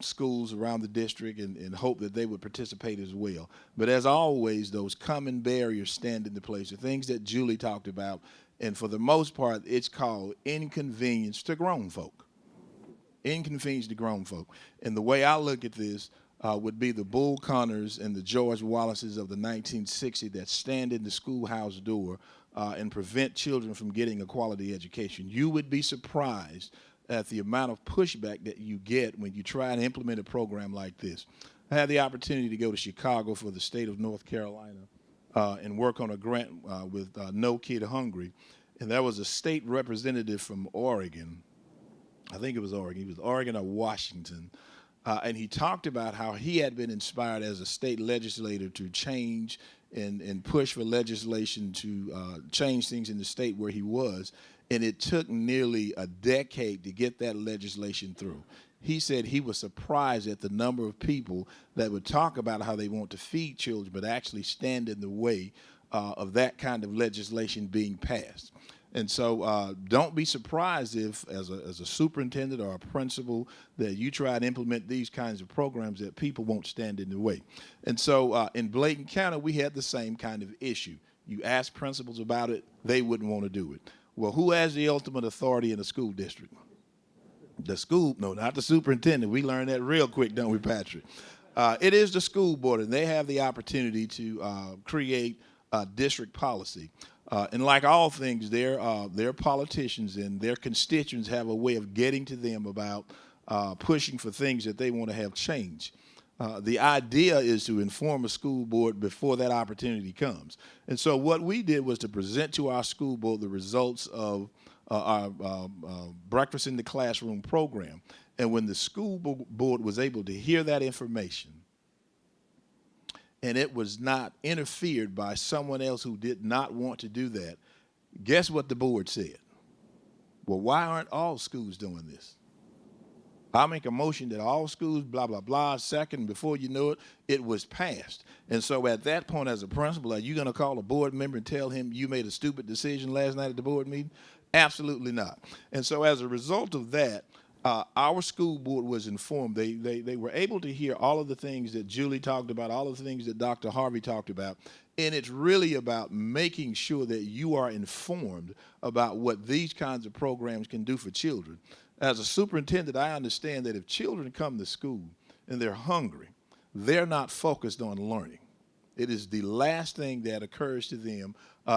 schools around the district and hope that they would participate as well. But as always, those common barriers stand in the place, the things that Julie talked about, and for the most part, it's called inconvenience to grown folk. Inconvenience to grown folk. And the way I look at this would be the Bull Connors and the George Wallaces of the 1960s that stand in the schoolhouse door and prevent children from getting a quality education. You would be surprised at the amount of pushback that you get when you try and implement a program like this. I had the opportunity to go to Chicago for the state of North Carolina and work on a grant with No Kid Hungry. And there was a state representative from Oregon. I think it was Oregon. He was Oregon or Washington. And he talked about how he had been inspired as a state legislator to change and push for legislation to change things in the state where he was. And it took nearly a decade to get that legislation through. He said he was surprised at the number of people that would talk about how they want to feed children, but actually stand in the way of that kind of legislation being passed. And so don't be surprised if, as a superintendent or a principal, that you try to implement these kinds of programs that people won't stand in the way. And so in Bladen County, we had the same kind of issue. You ask principals about it, they wouldn't want to do it. Well, who has the ultimate authority in the school district? The school, no, not the superintendent. We learned that real quick, don't we, Patrick? It is the school board, and they have the opportunity to create district policy. And like all things, their politicians and their constituents have a way of getting to them about pushing for things that they want to have change. The idea is to inform a school board before that opportunity comes. And so what we did was to present to our school board the results of our Breakfast in the Classroom program. And when the school board was able to hear that information, and it was not interfered by someone else who did not want to do that, guess what the board said? Well, why aren't all schools doing this? I make a motion that all schools, blah, blah, blah, second, before you know it, it was passed. And so at that point, as a principal, are you going to call a board member and tell him you made a stupid decision last night at the board meeting? Absolutely not. And so as a result of that, our school board was informed. They were able to hear all of the things that Julie talked about, all of the things that Dr. Harvey talked about, and it's really about making sure that you are informed about what these kinds of programs can do for children. As a superintendent, I understand that if children come to school and they're hungry, they're not focused on learning. It is the last thing that occurs to them.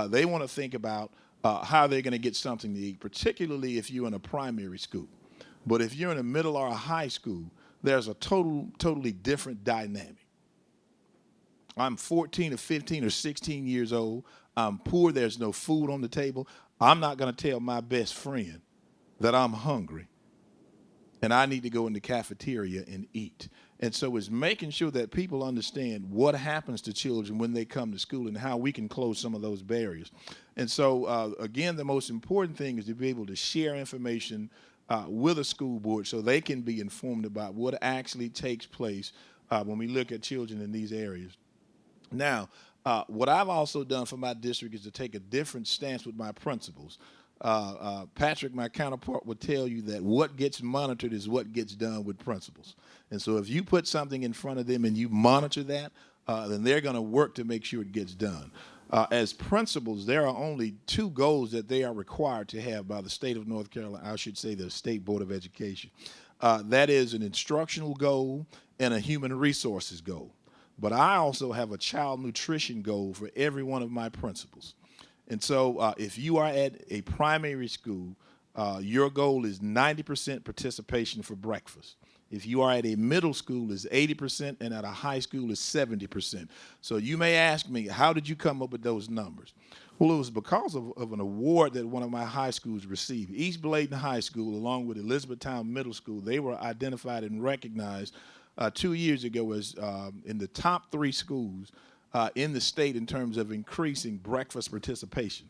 They want to think about how they're going to get something to eat, particularly if you're in a primary school. But if you're in a middle or a high school, there's a totally different dynamic. I'm 14 or 15 or 16 years old. I'm poor. There's no food on the table. I'm not going to tell my best friend that I'm hungry and I need to go in the cafeteria and eat. And so it's making sure that people understand what happens to children when they come to school and how we can close some of those barriers. And so, again, the most important thing is to be able to share information with a school board so they can be informed about what actually takes place when we look at children in these areas. Now, what I've also done for my district is to take a different stance with my principals. Patrick, my counterpart, would tell you that what gets monitored is what gets done with principals. And so if you put something in front of them and you monitor that, then they're going to work to make sure it gets done. As principals, there are only 2 goals that they are required to have by the state of North Carolina, I should say the State Board of Education. That is an instructional goal and a human resources goal. But I also have a child nutrition goal for every one of my principals. And so if you are at a primary school, your goal is 90% participation for breakfast. If you are at a middle school, it's 80%, and at a high school, it's 70%. So you may ask me, how did you come up with those numbers? Well, it was because of an award that one of my high schools received. East Bladen High School, along with Elizabethtown Middle School, they were identified and recognized 2 years ago as in the top 3 schools in the state in terms of increasing breakfast participation.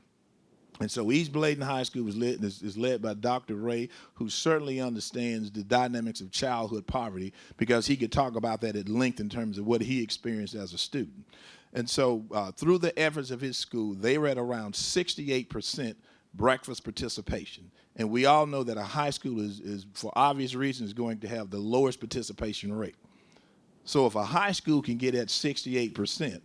And so East Bladen High School is led by Dr. Ray, who certainly understands the dynamics of childhood poverty, because he could talk about that at length in terms of what he experienced as a student. And so through the efforts of his school, they were at around 68% breakfast participation. And we all know that a high school is for obvious reasons, going to have the lowest participation rate. So if a high school can get at 68%,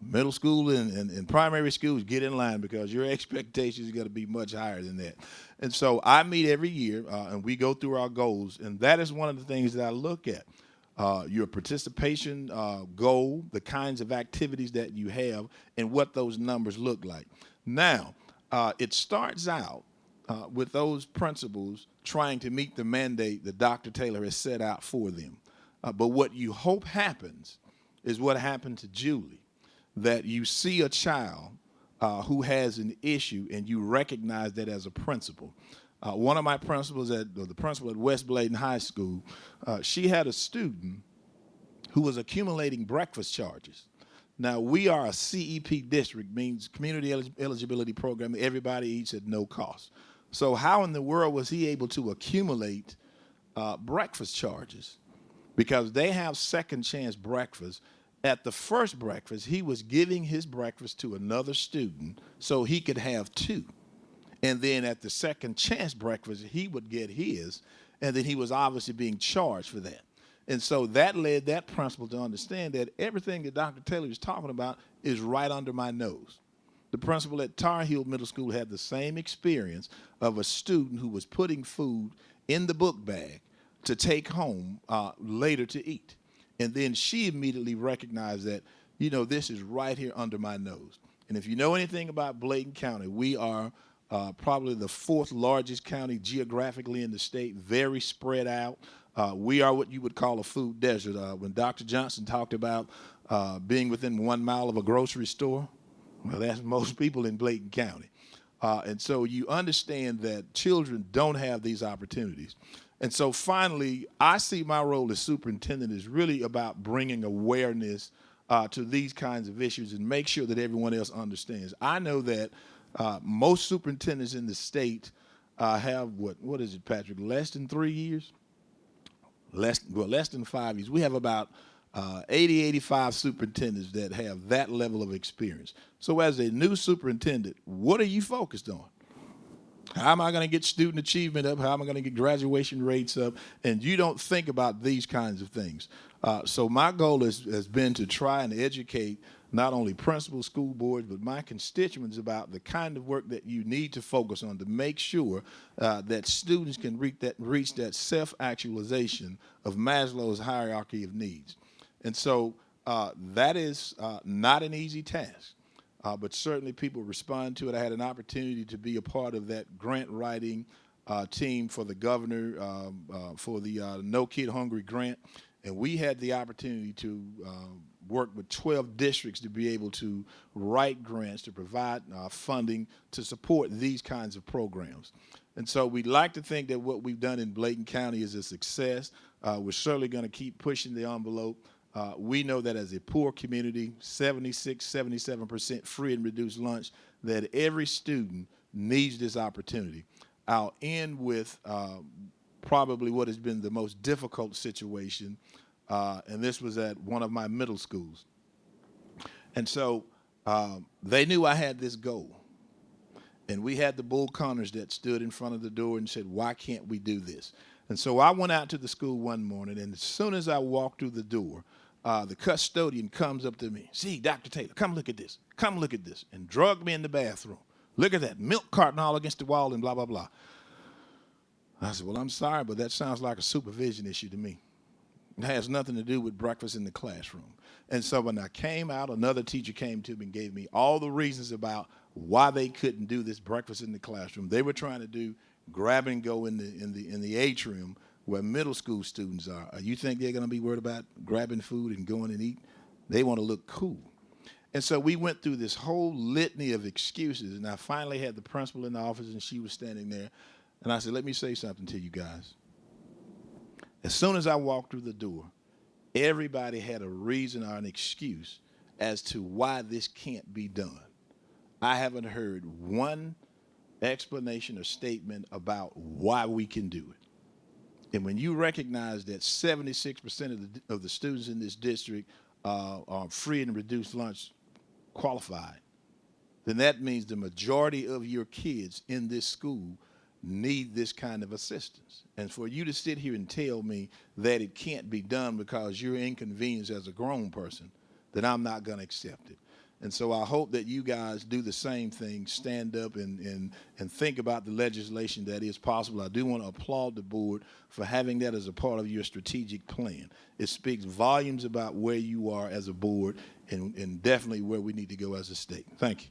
middle school and primary schools get in line, because your expectations are going to be much higher than that. And so I meet every year, and we go through our goals, and that is one of the things that I look at. Your participation goal, the kinds of activities that you have, and what those numbers look like. Now, it starts out with those principals trying to meet the mandate that Dr. Taylor has set out for them. But what you hope happens is what happened to Julie, that you see a child who has an issue and you recognize that as a principal. One of my principals, the principal at West Bladen High School, she had a student who was accumulating breakfast charges. Now, we are a CEP district, means Community Eligibility Program. Everybody eats at no cost. So how in the world was he able to accumulate breakfast charges? Because they have second chance breakfast. At the first breakfast, he was giving his breakfast to another student so he could have 2. And then at the second chance breakfast, he would get his, and then he was obviously being charged for that. And so that led that principal to understand that everything that Dr. Taylor is talking about is right under my nose. The principal at Tar Heel Middle School had the same experience of a student who was putting food in the book bag to take home later to eat. And then she immediately recognized that, you know, this is right here under my nose. And if you know anything about Bladen County, we are probably the 4th largest county geographically in the state, very spread out. We are what you would call a food desert. When Dr. Johnson talked about being within 1 mile of a grocery store, well, that's most people in Bladen County. And so you understand that children don't have these opportunities. And so finally, I see my role as superintendent is really about bringing awareness to these kinds of issues and make sure that everyone else understands. I know that most superintendents in the state have what is it, Patrick, less than 3 years? Less than 5 years. We have about 80, 85 superintendents that have that level of experience. So as a new superintendent, what are you focused on? How am I going to get student achievement up? How am I going to get graduation rates up? And you don't think about these kinds of things. So my goal has been to try and educate not only principals, school boards, but my constituents about the kind of work that you need to focus on to make sure that students can reach that self-actualization of Maslow's hierarchy of needs. And so that is not an easy task. But certainly people respond to it. I had an opportunity to be a part of that grant writing team for the governor for the No Kid Hungry grant. And we had the opportunity to work with 12 districts to be able to write grants to provide funding to support these kinds of programs. And so we'd like to think that what we've done in Bladen County is a success. We're certainly going to keep pushing the envelope. We know that as a poor community, 76, 77% free and reduced lunch, that every student needs this opportunity. I'll end with probably what has been the most difficult situation, and this was at one of my middle schools. And so they knew I had this goal. And we had the Bull Connors that stood in front of the door and said, why can't we do this? And so I went out to the school one morning, and as soon as I walked through the door, the custodian comes up to me. See, Dr. Taylor, come look at this. Come look at this. And drugged me in the bathroom. Look at that milk carton all against the wall and blah, blah, blah. I said, well, I'm sorry, but that sounds like a supervision issue to me. It has nothing to do with breakfast in the classroom. And so when I came out, another teacher came to me and gave me all the reasons about why they couldn't do this breakfast in the classroom. They were trying to do grab and go in the atrium where middle school students are. You think they're going to be worried about grabbing food and going and eat? They want to look cool. And so we went through this whole litany of excuses, and I finally had the principal in the office, and she was standing there. And I said, let me say something to you guys. As soon as I walked through the door, everybody had a reason or an excuse as to why this can't be done. I haven't heard one explanation or statement about why we can do it. And when you recognize that 76% of the students in this district are free and reduced lunch qualified, then that means the majority of your kids in this school need this kind of assistance. And for you to sit here and tell me that it can't be done because you're inconvenienced as a grown person, then I'm not going to accept it. And so I hope that you guys do the same thing, stand up and think about the legislation that is possible. I do want to applaud the board for having that as a part of your strategic plan. It speaks volumes about where you are as a board and definitely where we need to go as a state. Thank you.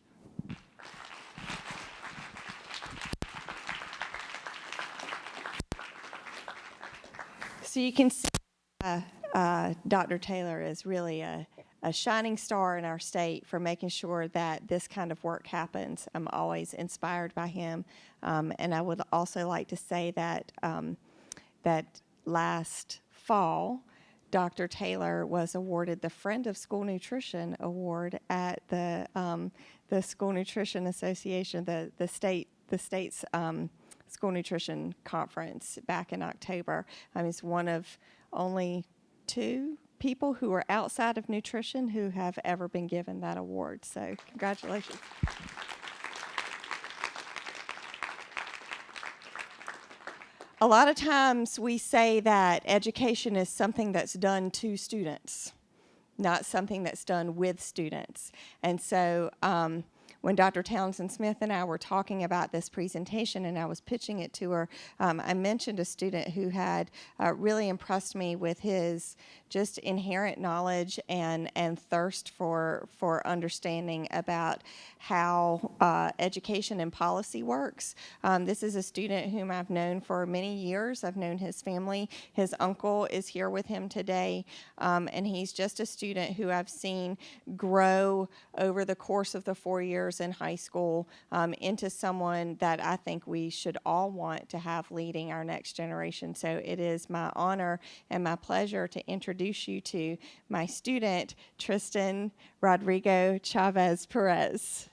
So you can see Dr. Taylor is really a shining star in our state for making sure that this kind of work happens. I'm always inspired by him. And I would also like to say that that last fall, Dr. Taylor was awarded the Friend of School Nutrition Award at the School Nutrition Association, the state's School Nutrition Conference back in October. He's one of only 2 people who are outside of nutrition who have ever been given that award. So congratulations. A lot of times we say that education is something that's done to students, not something that's done with students. And so when Dr. Townsend Smith and I were talking about this presentation and I was pitching it to her, I mentioned a student who had really impressed me with his just inherent knowledge and thirst for understanding about how education and policy works. This is a student whom I've known for many years. I've known his family. His uncle is here with him today, and he's just a student who I've seen grow over the course of the 4 years in high school into someone that I think we should all want to have leading our next generation. So it is my honor and my pleasure to introduce you to my student, Tristan Rodrigo Chavez Perez.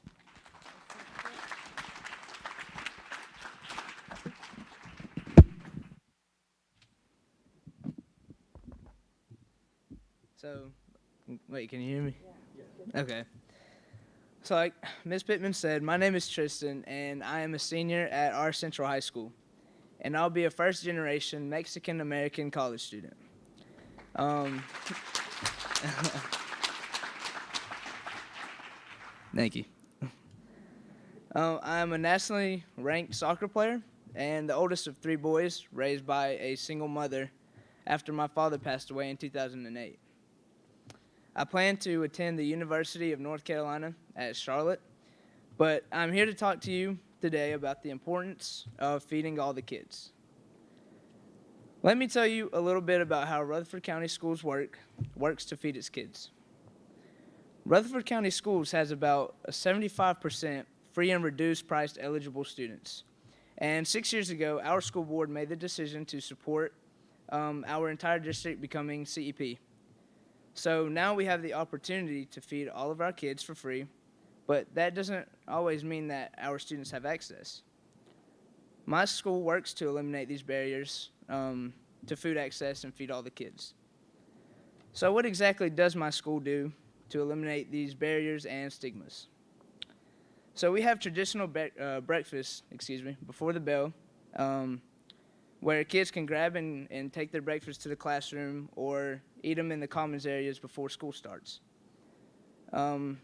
So, wait, can you hear me? Yeah. Okay. So like Ms. Pittman said, my name is Tristan, and I am a senior at our Central High School, and I'll be a first-generation Mexican-American college student. Thank you. I'm a nationally ranked soccer player and the oldest of 3 boys raised by a single mother after my father passed away in 2008. I plan to attend the University of North Carolina at Charlotte, but I'm here to talk to you today about the importance of feeding all the kids. Let me tell you a little bit about how Rutherford County Schools works to feed its kids. Rutherford County Schools has about 75% free and reduced priced eligible students. And 6 years ago, our school board made the decision to support our entire district becoming CEP. So now we have the opportunity to feed all of our kids for free, but that doesn't always mean that our students have access. My school works to eliminate these barriers to food access and feed all the kids. So what exactly does my school do to eliminate these barriers and stigmas? So we have traditional breakfast, before the bell, where kids can grab and take their breakfast to the classroom or eat them in the commons areas before school starts. And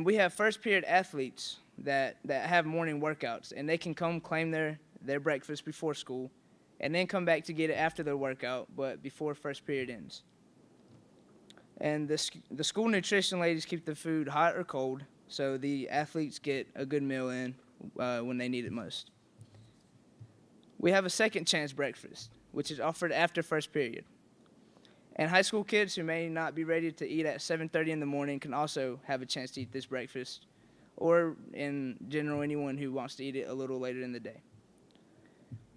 we have first period athletes that have morning workouts, and they can come claim their their breakfast before school, and then come back to get it after their workout, but before first period ends. And the school nutrition ladies keep the food hot or cold, so the athletes get a good meal in when they need it most. We have a second chance breakfast, which is offered after first period. And high school kids who may not be ready to eat at 7:30 in the morning can also have a chance to eat this breakfast, or in general, anyone who wants to eat it a little later in the day.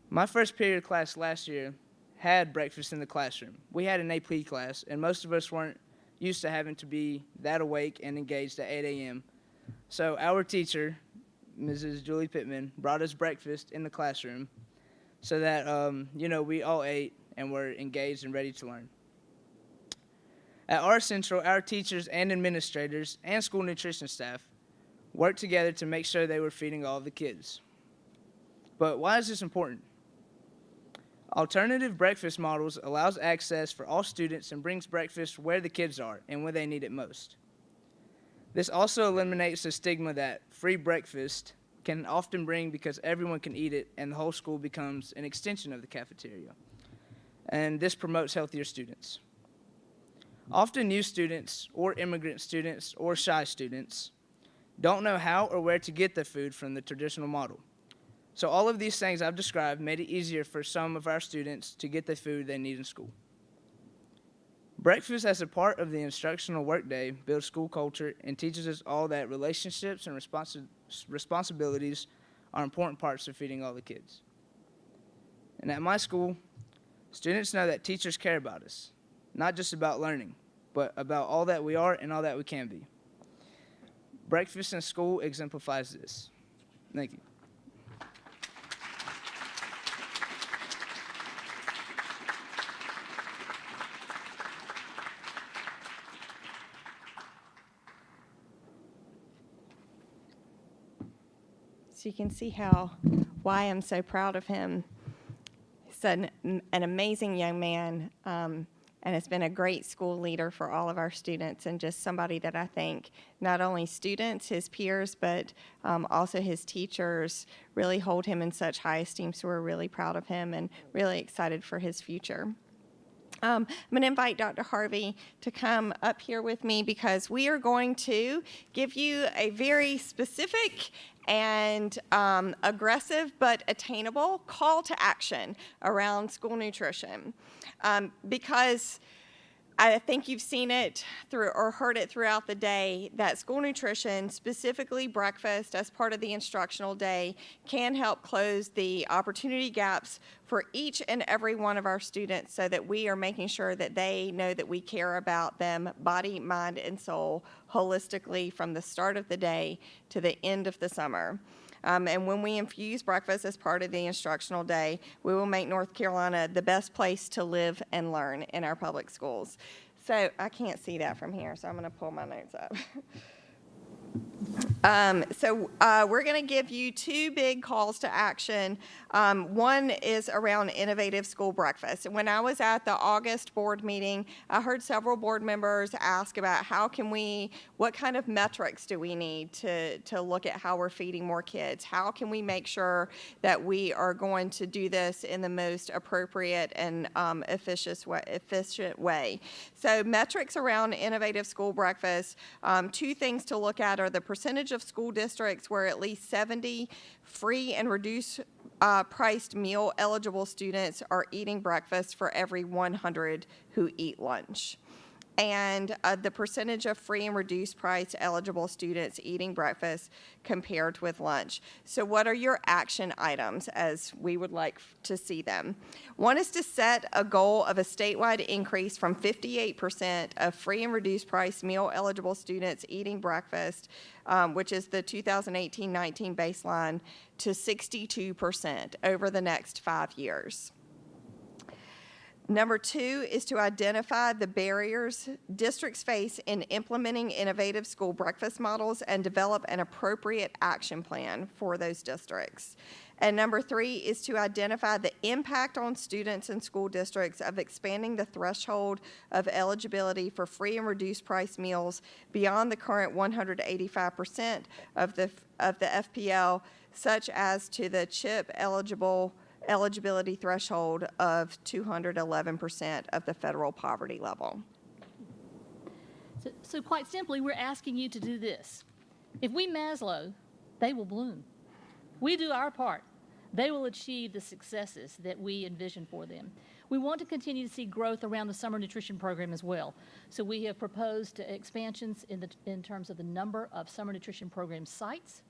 My first period class last year had breakfast in the classroom. We had an AP class, and most of us weren't used to having to be that awake and engaged at 8 a.m. So our teacher, Mrs. Julie Pittman, brought us breakfast in the classroom so that, we all ate and were engaged and ready to learn. At our central, our teachers and administrators and school nutrition staff worked together to make sure they were feeding all of the kids. But why is this important? Alternative breakfast models allows access for all students and brings breakfast where the kids are and when they need it most. This also eliminates the stigma that free breakfast can often bring because everyone can eat it and the whole school becomes an extension of the cafeteria. And this promotes healthier students. Often new students or immigrant students or shy students don't know how or where to get their food from the traditional model. So all of these things I've described made it easier for some of our students to get the food they need in school. Breakfast as a part of the instructional workday builds school culture and teaches us all that relationships and responsibilities are important parts of feeding all the kids. And at my school, students know that teachers care about us, not just about learning, but about all that we are and all that we can be. Breakfast in school exemplifies this. Thank you. So you can see why I'm so proud of him. He's an amazing young man, and has been a great school leader for all of our students, and just somebody that I think not only students, his peers, but also his teachers really hold him in such high esteem. So we're really proud of him and really excited for his future. I'm going to invite Dr. Harvey to come up here with me because we are going to give you a very specific and aggressive but attainable call to action around school nutrition. Because I think you've seen it through or heard it throughout the day that school nutrition, specifically breakfast as part of the instructional day, can help close the opportunity gaps for each and every one of our students so that we are making sure that they know that we care about them body, mind, and soul holistically from the start of the day to the end of the summer. And when we infuse breakfast as part of the instructional day, we will make North Carolina the best place to live and learn in our public schools. So I can't see that from here, so I'm going to pull my notes up. We're going to give you two big calls to action. One is around innovative school breakfast. When I was at the August board meeting, I heard several board members ask about what kind of metrics do we need to look at how we're feeding more kids? How can we make sure that we are going to do this in the most appropriate and efficient way? So metrics around innovative school breakfast, two things to look at are the percentage of school districts where at least 70 free and reduced priced meal eligible students are eating breakfast for every 100 who eat lunch, and the percentage of free and reduced price eligible students eating breakfast compared with lunch. So what are your action items as we would like to see them? One is to set a goal of a statewide increase from 58% of free and reduced price meal eligible students eating breakfast, which is the 2018-19 baseline, to 62% over the next 5 years. Number two is to identify the barriers districts face in implementing innovative school breakfast models and develop an appropriate action plan for those districts. And number three is to identify the impact on students and school districts of expanding the threshold of eligibility for free and reduced price meals beyond the current 185% of the FPL such as to the CHIP eligibility threshold of 211% of the federal poverty level. So quite simply, we're asking you to do this. If we Maslow, they will bloom. We do our part, they will achieve the successes that we envision for them. We want to continue to see growth around the summer nutrition program as well. So we have proposed expansions in terms of the number of summer nutrition program sites,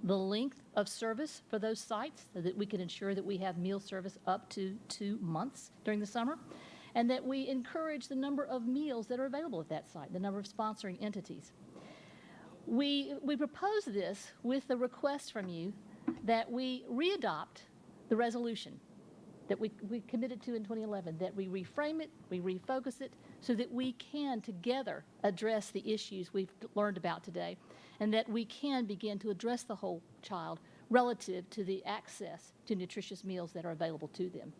the length of service for those sites so that we can ensure that we have meal service up to 2 months during the summer, and that we encourage the number of meals that are available at that site, the number of sponsoring entities. We propose this with the request from you that we readopt the resolution that we committed to in 2011, that we reframe it, we refocus it, so that we can together address the issues we've learned about today, and that we can begin to address the whole child relative to the access to nutritious meals that are available to them.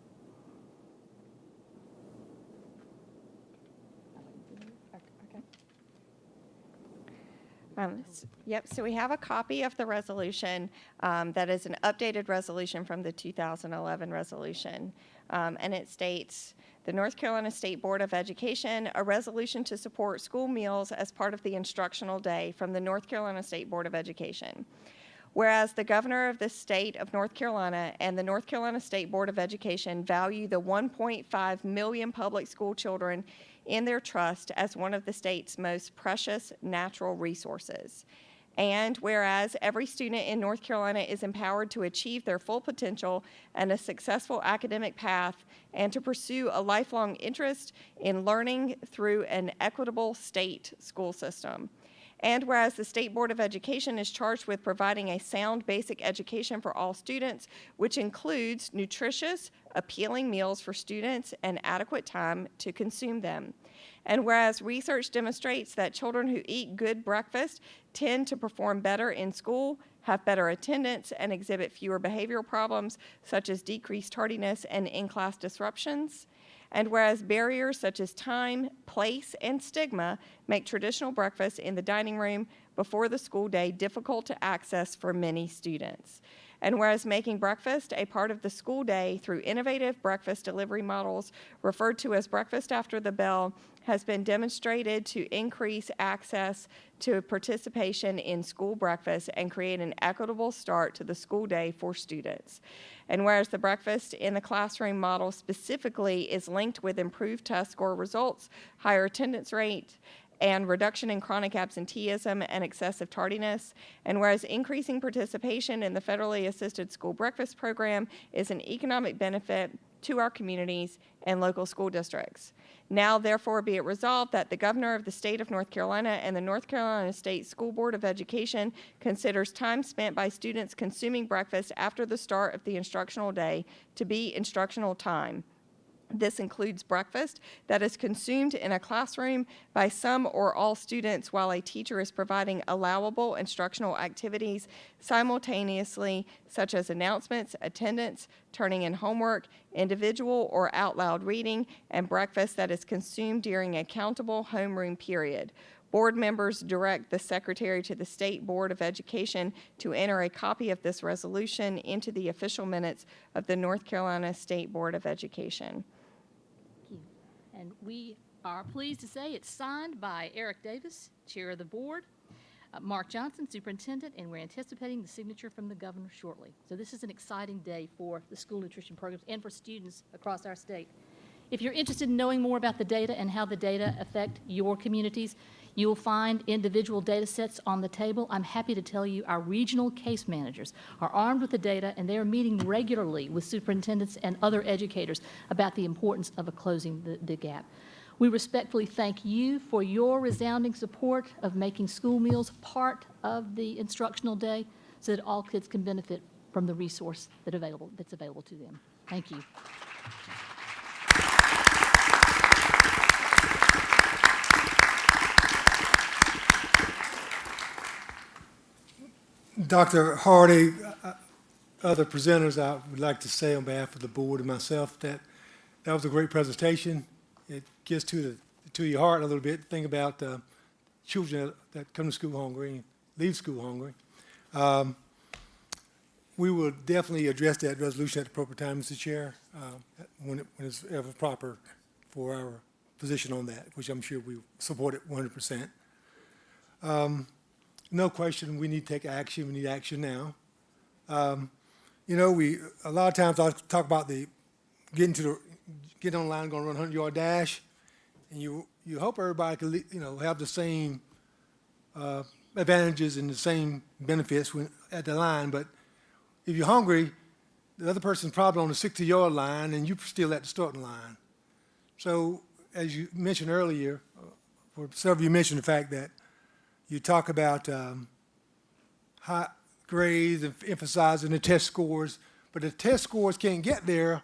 Yep, so we have a copy of the resolution that is an updated resolution from the 2011 resolution. And it states, the North Carolina State Board of Education, a resolution to support school meals as part of the instructional day from the North Carolina State Board of Education. Whereas the governor of the state of North Carolina and the North Carolina State Board of Education value the 1.5 million public school children in their trust as one of the state's most precious natural resources. And whereas every student in North Carolina is empowered to achieve their full potential and a successful academic path and to pursue a lifelong interest in learning through an equitable state school system. And whereas the State Board of Education is charged with providing a sound basic education for all students, which includes nutritious, appealing meals for students and adequate time to consume them. And whereas research demonstrates that children who eat good breakfast tend to perform better in school, have better attendance, and exhibit fewer behavioral problems such as decreased tardiness and in-class disruptions. And whereas barriers such as time, place, and stigma make traditional breakfast in the dining room before the school day difficult to access for many students. And whereas making breakfast a part of the school day through innovative breakfast delivery models referred to as breakfast after the bell has been demonstrated to increase access to participation in school breakfast and create an equitable start to the school day for students. And whereas the breakfast in the classroom model specifically is linked with improved test score results, higher attendance rate, and reduction in chronic absenteeism and excessive tardiness, and whereas increasing participation in the federally assisted school breakfast program is an economic benefit to our communities and local school districts. Now, therefore, be it resolved that the governor of the state of North Carolina and the North Carolina State School Board of Education considers time spent by students consuming breakfast after the start of the instructional day to be instructional time. This includes breakfast that is consumed in a classroom by some or all students while a teacher is providing allowable instructional activities simultaneously, such as announcements, attendance, turning in homework, individual or out loud reading, and breakfast that is consumed during a countable homeroom period. Board members direct the Secretary to the State Board of Education to enter a copy of this resolution into the official minutes of the North Carolina State Board of Education. And we are pleased to say it's signed by Eric Davis, Chair of the Board, Mark Johnson, Superintendent, and we're anticipating the signature from the Governor shortly. So this is an exciting day for the school nutrition programs and for students across our state. If you're interested in knowing more about the data and how the data affect your communities, you will find individual data sets on the table. I'm happy to tell you our regional case managers are armed with the data, and they are meeting regularly with superintendents and other educators about the importance of closing the gap. We respectfully thank you for your resounding support of making school meals part of the instructional day so that all kids can benefit from the resource that's available to them. Thank you. Dr. Hardy, other presenters, I would like to say on behalf of the board and myself that that was a great presentation. It gets to your heart a little bit. Think about children that come to school hungry and leave school hungry. we will definitely address that resolution at the appropriate time, Mr. Chair, when it's ever proper for our position on that, which I'm sure we support it 100%. No question, we need to take action. We need action now. You know, a lot of times I talk about getting online, going to run a 100-yard dash, and you hope everybody can, have the same advantages and the same benefits at the line. But if you're hungry, the other person's probably on the 60-yard line, and you're still at the starting line. So, as you mentioned earlier, or several of you mentioned the fact that you talk about high grades and emphasizing the test scores, but the test scores can't get there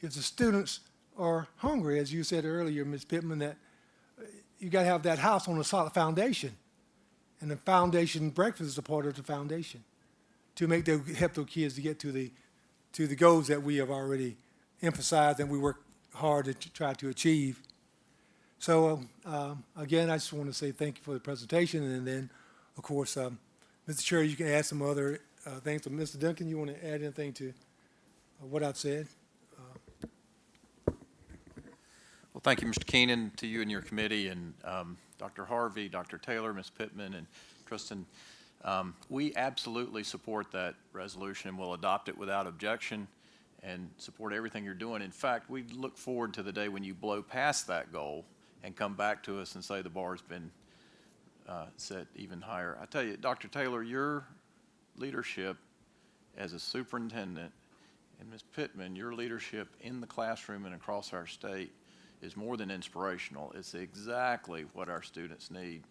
if the students are hungry, as you said earlier, Ms. Pittman, that you got to have that house on a solid foundation, and the foundation breakfast is a part of the foundation to help those kids to get to the goals that we have already emphasized and we work hard to try to achieve. So again, I just want to say thank you for the presentation, and then, of course, Mr. Chair, you can add some other things. So, Mr. Duncan, you want to add anything to what I've said? Well, thank you, Mr. Keenan, to you and your committee, and Dr. Harvey, Dr. Taylor, Ms. Pittman, and Tristan. We absolutely support that resolution and will adopt it without objection and support everything you're doing. In fact, we look forward to the day when you blow past that goal and come back to us and say the bar's been set even higher. I tell you, Dr. Taylor, your leadership as a superintendent, and Ms. Pittman, your leadership in the classroom and across our state is more than inspirational. It's exactly what our students need.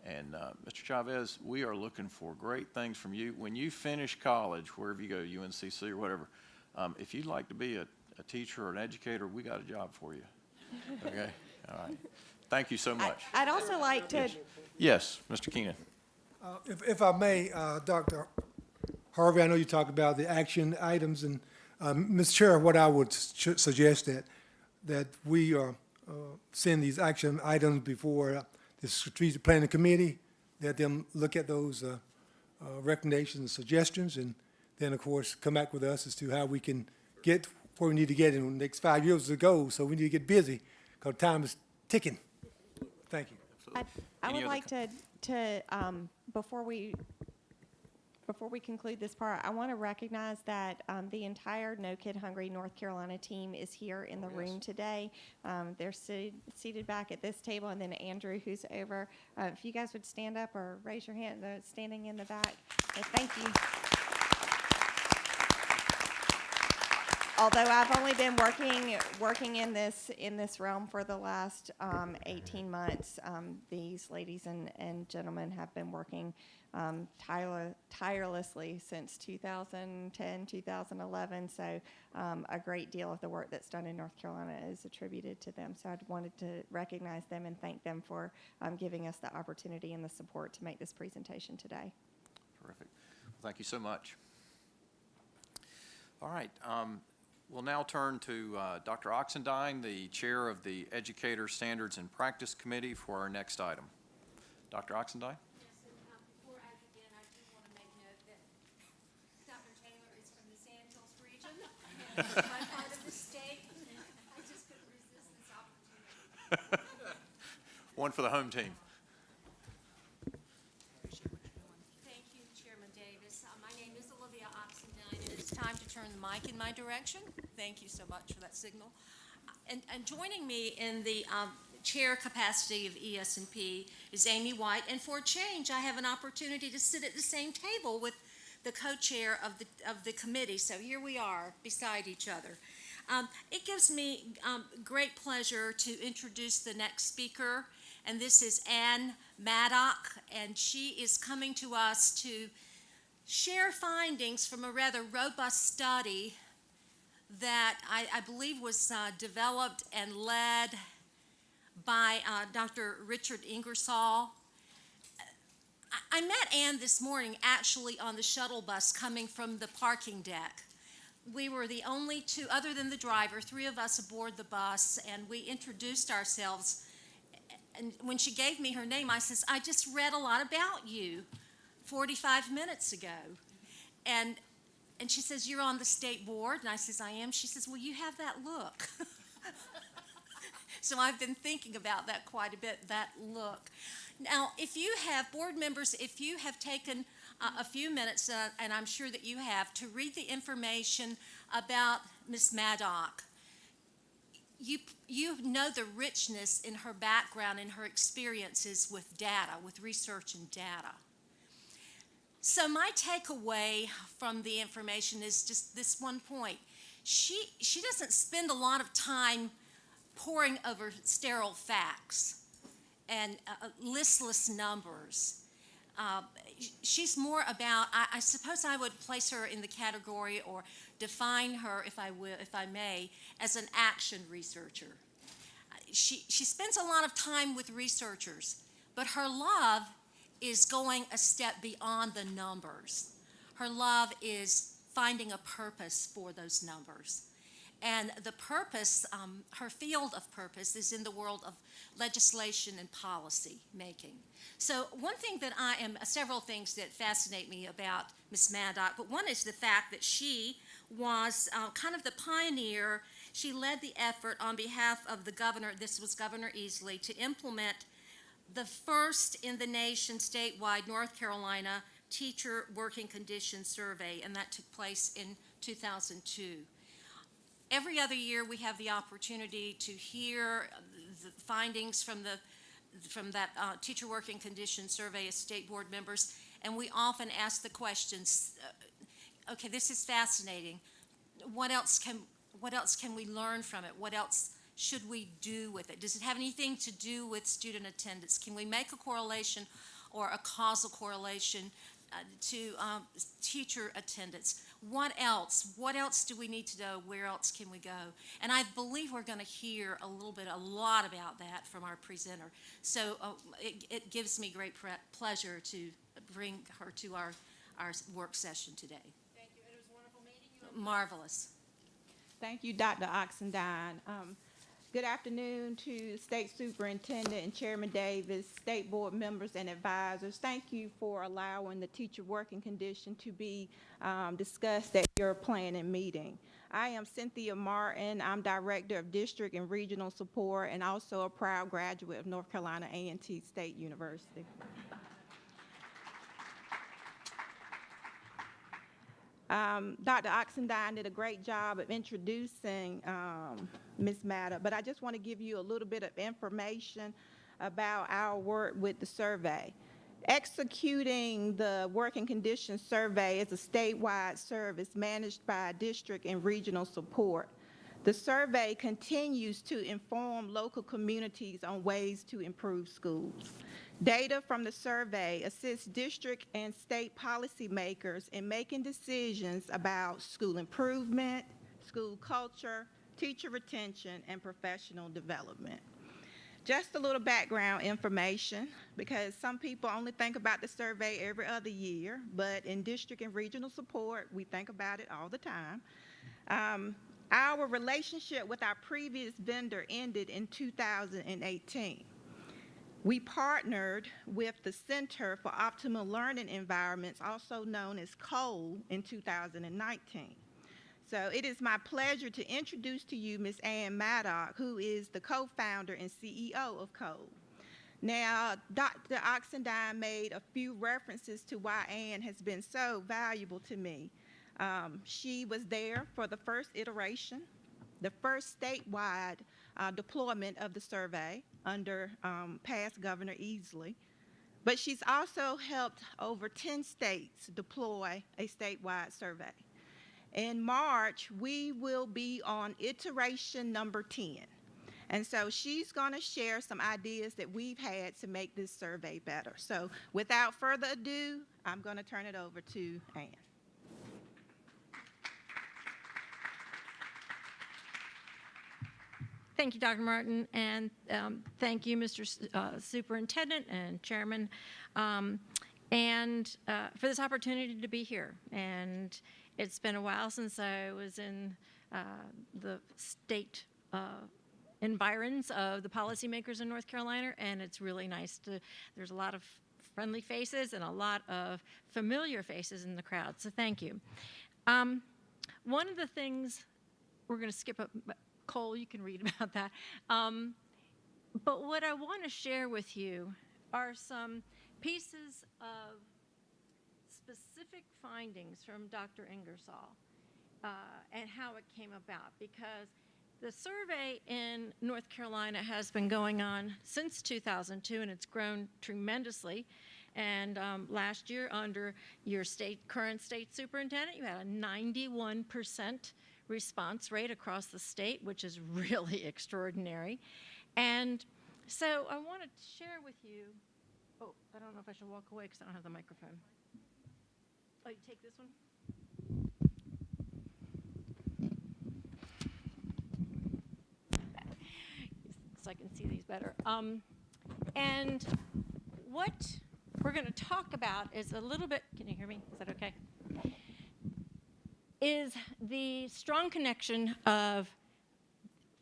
And Mr. Chavez, we are looking for great things from you. When you finish college, wherever you go, UNCC or whatever, if you'd like to be a teacher or an educator, we got a job for you. Okay? All right. Thank you so much. I'd also like to. Yes, Mr. Keenan. If I may, Dr. Harvey, I know you talked about the action items, and Mr. Chair, what I would suggest that we send these action items before the Strategic Planning Committee, let them look at those recommendations and suggestions, and then, of course, come back with us as to how we can get where we need to get in the next 5 years to go. So we need to get busy because time is ticking. Thank you. I would like to before we conclude this part, I want to recognize that the entire No Kid Hungry North Carolina team is here in the room today. They're seated back at this table, and then Andrew, who's over. If you guys would stand up or raise your hand, standing in the back. Thank you. Although I've only been working in this realm for the last 18 months, these ladies and gentlemen have been working tirelessly since 2010, 2011. So a great deal of the work that's done in North Carolina is attributed to them. So I wanted to recognize them and thank them for giving us the opportunity and the support to make this presentation today. Terrific. Well, thank you so much. All right. We'll now turn to Dr. Oxendine, the chair of the Educator Standards and Practice Committee, for our next item. Dr. Oxendine? Yes, and before I begin, I do want to make note that Dr. Taylor is from the Sand Hills region, and my part of the state. I just couldn't resist this opportunity. One for the home team. Thank you, Chairman Davis. My name is Olivia Oxendine, and it's time to turn the mic in my direction. Thank you so much for that signal. And joining me in the chair capacity of ES&P is Amy White, and for a change, I have an opportunity to sit at the same table with the co-chair of the committee. So here we are beside each other. It gives me great pleasure to introduce the next speaker, and this is Ann Maddock, and she is coming to us to share findings from a rather robust study that I believe was developed and led by Dr. Richard Ingersoll. I met Ann this morning actually on the shuttle bus coming from the parking deck. We were the only two, other than the driver, three of us aboard the bus, and we introduced ourselves. And when she gave me her name, I says, I just read a lot about you 45 minutes ago. And and she says, "You're on the state board?" And I says, "I am." She says, "Well, you have that look." So I've been thinking about that quite a bit, that look. Now, if you have, board members, if you have taken a few minutes, and I'm sure that you have, to read the information about Ms. Maddock, you know the richness in her background and her experiences with data, with research and data. So my takeaway from the information is just this one point. She doesn't spend a lot of time poring over sterile facts and listless numbers. She's more about, I suppose I would place her in the category or define her, if I may, as an action researcher. She spends a lot of time with researchers, but her love is going a step beyond the numbers. Her love is finding a purpose for those numbers. And the purpose, her field of purpose is in the world of legislation and policy making. So one thing that several things that fascinate me about Ms. Maddock, but one is the fact that she was kind of the pioneer. She led the effort on behalf of the governor, this was Governor Easley, to implement the first in the nation statewide North Carolina teacher working condition survey, and that took place in 2002. Every other year, we have the opportunity to hear the findings from that teacher working condition survey as state board members, and we often ask the questions, okay, this is fascinating. What else can we learn from it? What else should we do with it? Does it have anything to do with student attendance? Can we make a correlation or a causal correlation to teacher attendance? What else? What else do we need to know? Where else can we go? And I believe we're going to hear a lot about that from our presenter. So it gives me great pleasure to bring her to our work session today. Thank you. It was a wonderful meeting you. Marvelous. Thank you, Dr. Oxendine. Good afternoon to State Superintendent and Chairman Davis, State Board members and advisors. Thank you for allowing the teacher working condition to be discussed at your planning meeting. I am Cynthia Martin. I'm Director of District and Regional Support and also a proud graduate of North Carolina A&T State University. Dr. Oxendine did a great job of introducing Ms. Maddock, but I just want to give you a little bit of information about our work with the survey. Executing the working conditions survey is a statewide service managed by district and regional support. The survey continues to inform local communities on ways to improve schools. Data from the survey assists district and state policymakers in making decisions about school improvement, school culture, teacher retention, and professional development. Just a little background information, because some people only think about the survey every other year, but in district and regional support, we think about it all the time. Our relationship with our previous vendor ended in 2018. We partnered with the Center for Optimal Learning Environments, also known as COLE, in 2019. So it is my pleasure to introduce to you Ms. Ann Maddock, who is the co-founder and CEO of COLE. Now, Dr. Oxendine made a few references to why Ann has been so valuable to me. She was there for the first iteration, the first statewide deployment of the survey under past Governor Easley. But she's also helped over 10 states deploy a statewide survey. In March, we will be on iteration number 10. And so she's going to share some ideas that we've had to make this survey better. So without further ado, I'm going to turn it over to Ann. Thank you, Dr. Martin, and thank you, Mr. Superintendent and Chairman, and for this opportunity to be here. And it's been a while since I was in the state environs of the policymakers in North Carolina, and it's really nice there's a lot of friendly faces and a lot of familiar faces in the crowd, so thank you. One of the things, we're going to skip up, Cole, you can read about that. But what I want to share with you are some pieces of specific findings from Dr. Ingersoll and how it came about, because the survey in North Carolina has been going on since 2002, and it's grown tremendously. And last year, under your current state superintendent, you had a 91% response rate across the state, which is really extraordinary. And so I want to share with you, oh, I don't know if I should walk away because I don't have the microphone. Oh, you take this one? So I can see these better. And what we're going to talk about is a little bit, can you hear me? Is that okay? Is the strong connection of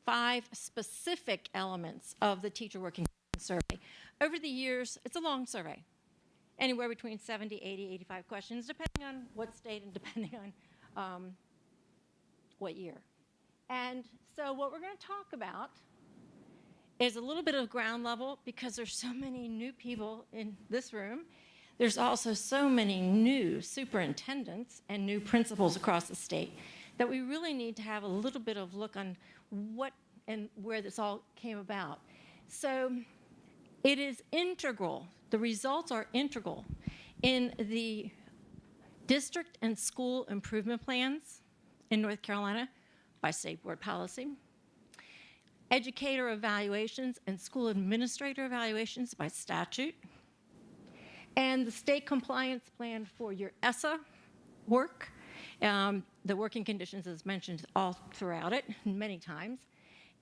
5 specific elements of the teacher working survey. Over the years, it's a long survey, anywhere between 70, 80, 85 questions, depending on what state and depending on what year. And so what we're going to talk about is a little bit of ground level, because there's so many new people in this room. There's also so many new superintendents and new principals across the state that we really need to have a little bit of look on what and where this all came about. So it is integral, the results are integral in the district and school improvement plans in North Carolina by state board policy, educator evaluations and school administrator evaluations by statute, and the state compliance plan for your ESSA work. The working conditions is mentioned all throughout it many times.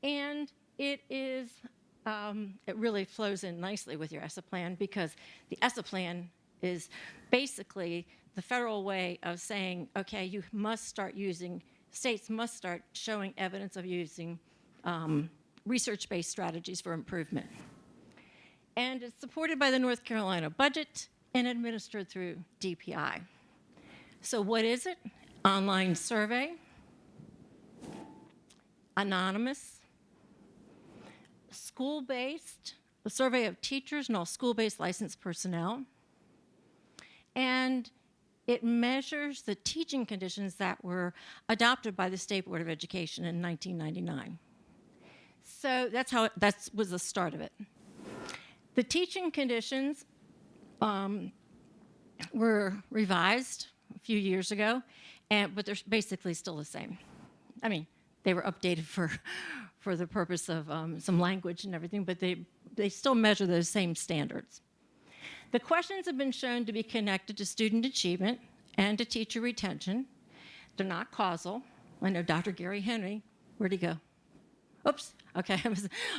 And it is, it really flows in nicely with your ESSA plan, because the ESSA plan is basically the federal way of saying, okay, you must start using, states must start showing evidence of using research-based strategies for improvement. And it's supported by the North Carolina budget and administered through DPI. So what is it? Online survey, anonymous, school-based, a survey of teachers and all school-based licensed personnel, and it measures the teaching conditions that were adopted by the State Board of Education in 1999. So that was the start of it. The teaching conditions were revised a few years ago, but they're basically still the same. I mean, they were updated for the purpose of some language and everything, but they still measure those same standards. The questions have been shown to be connected to student achievement and to teacher retention. They're not causal. I know Dr. Gary Henry, where'd he go? Oops, okay.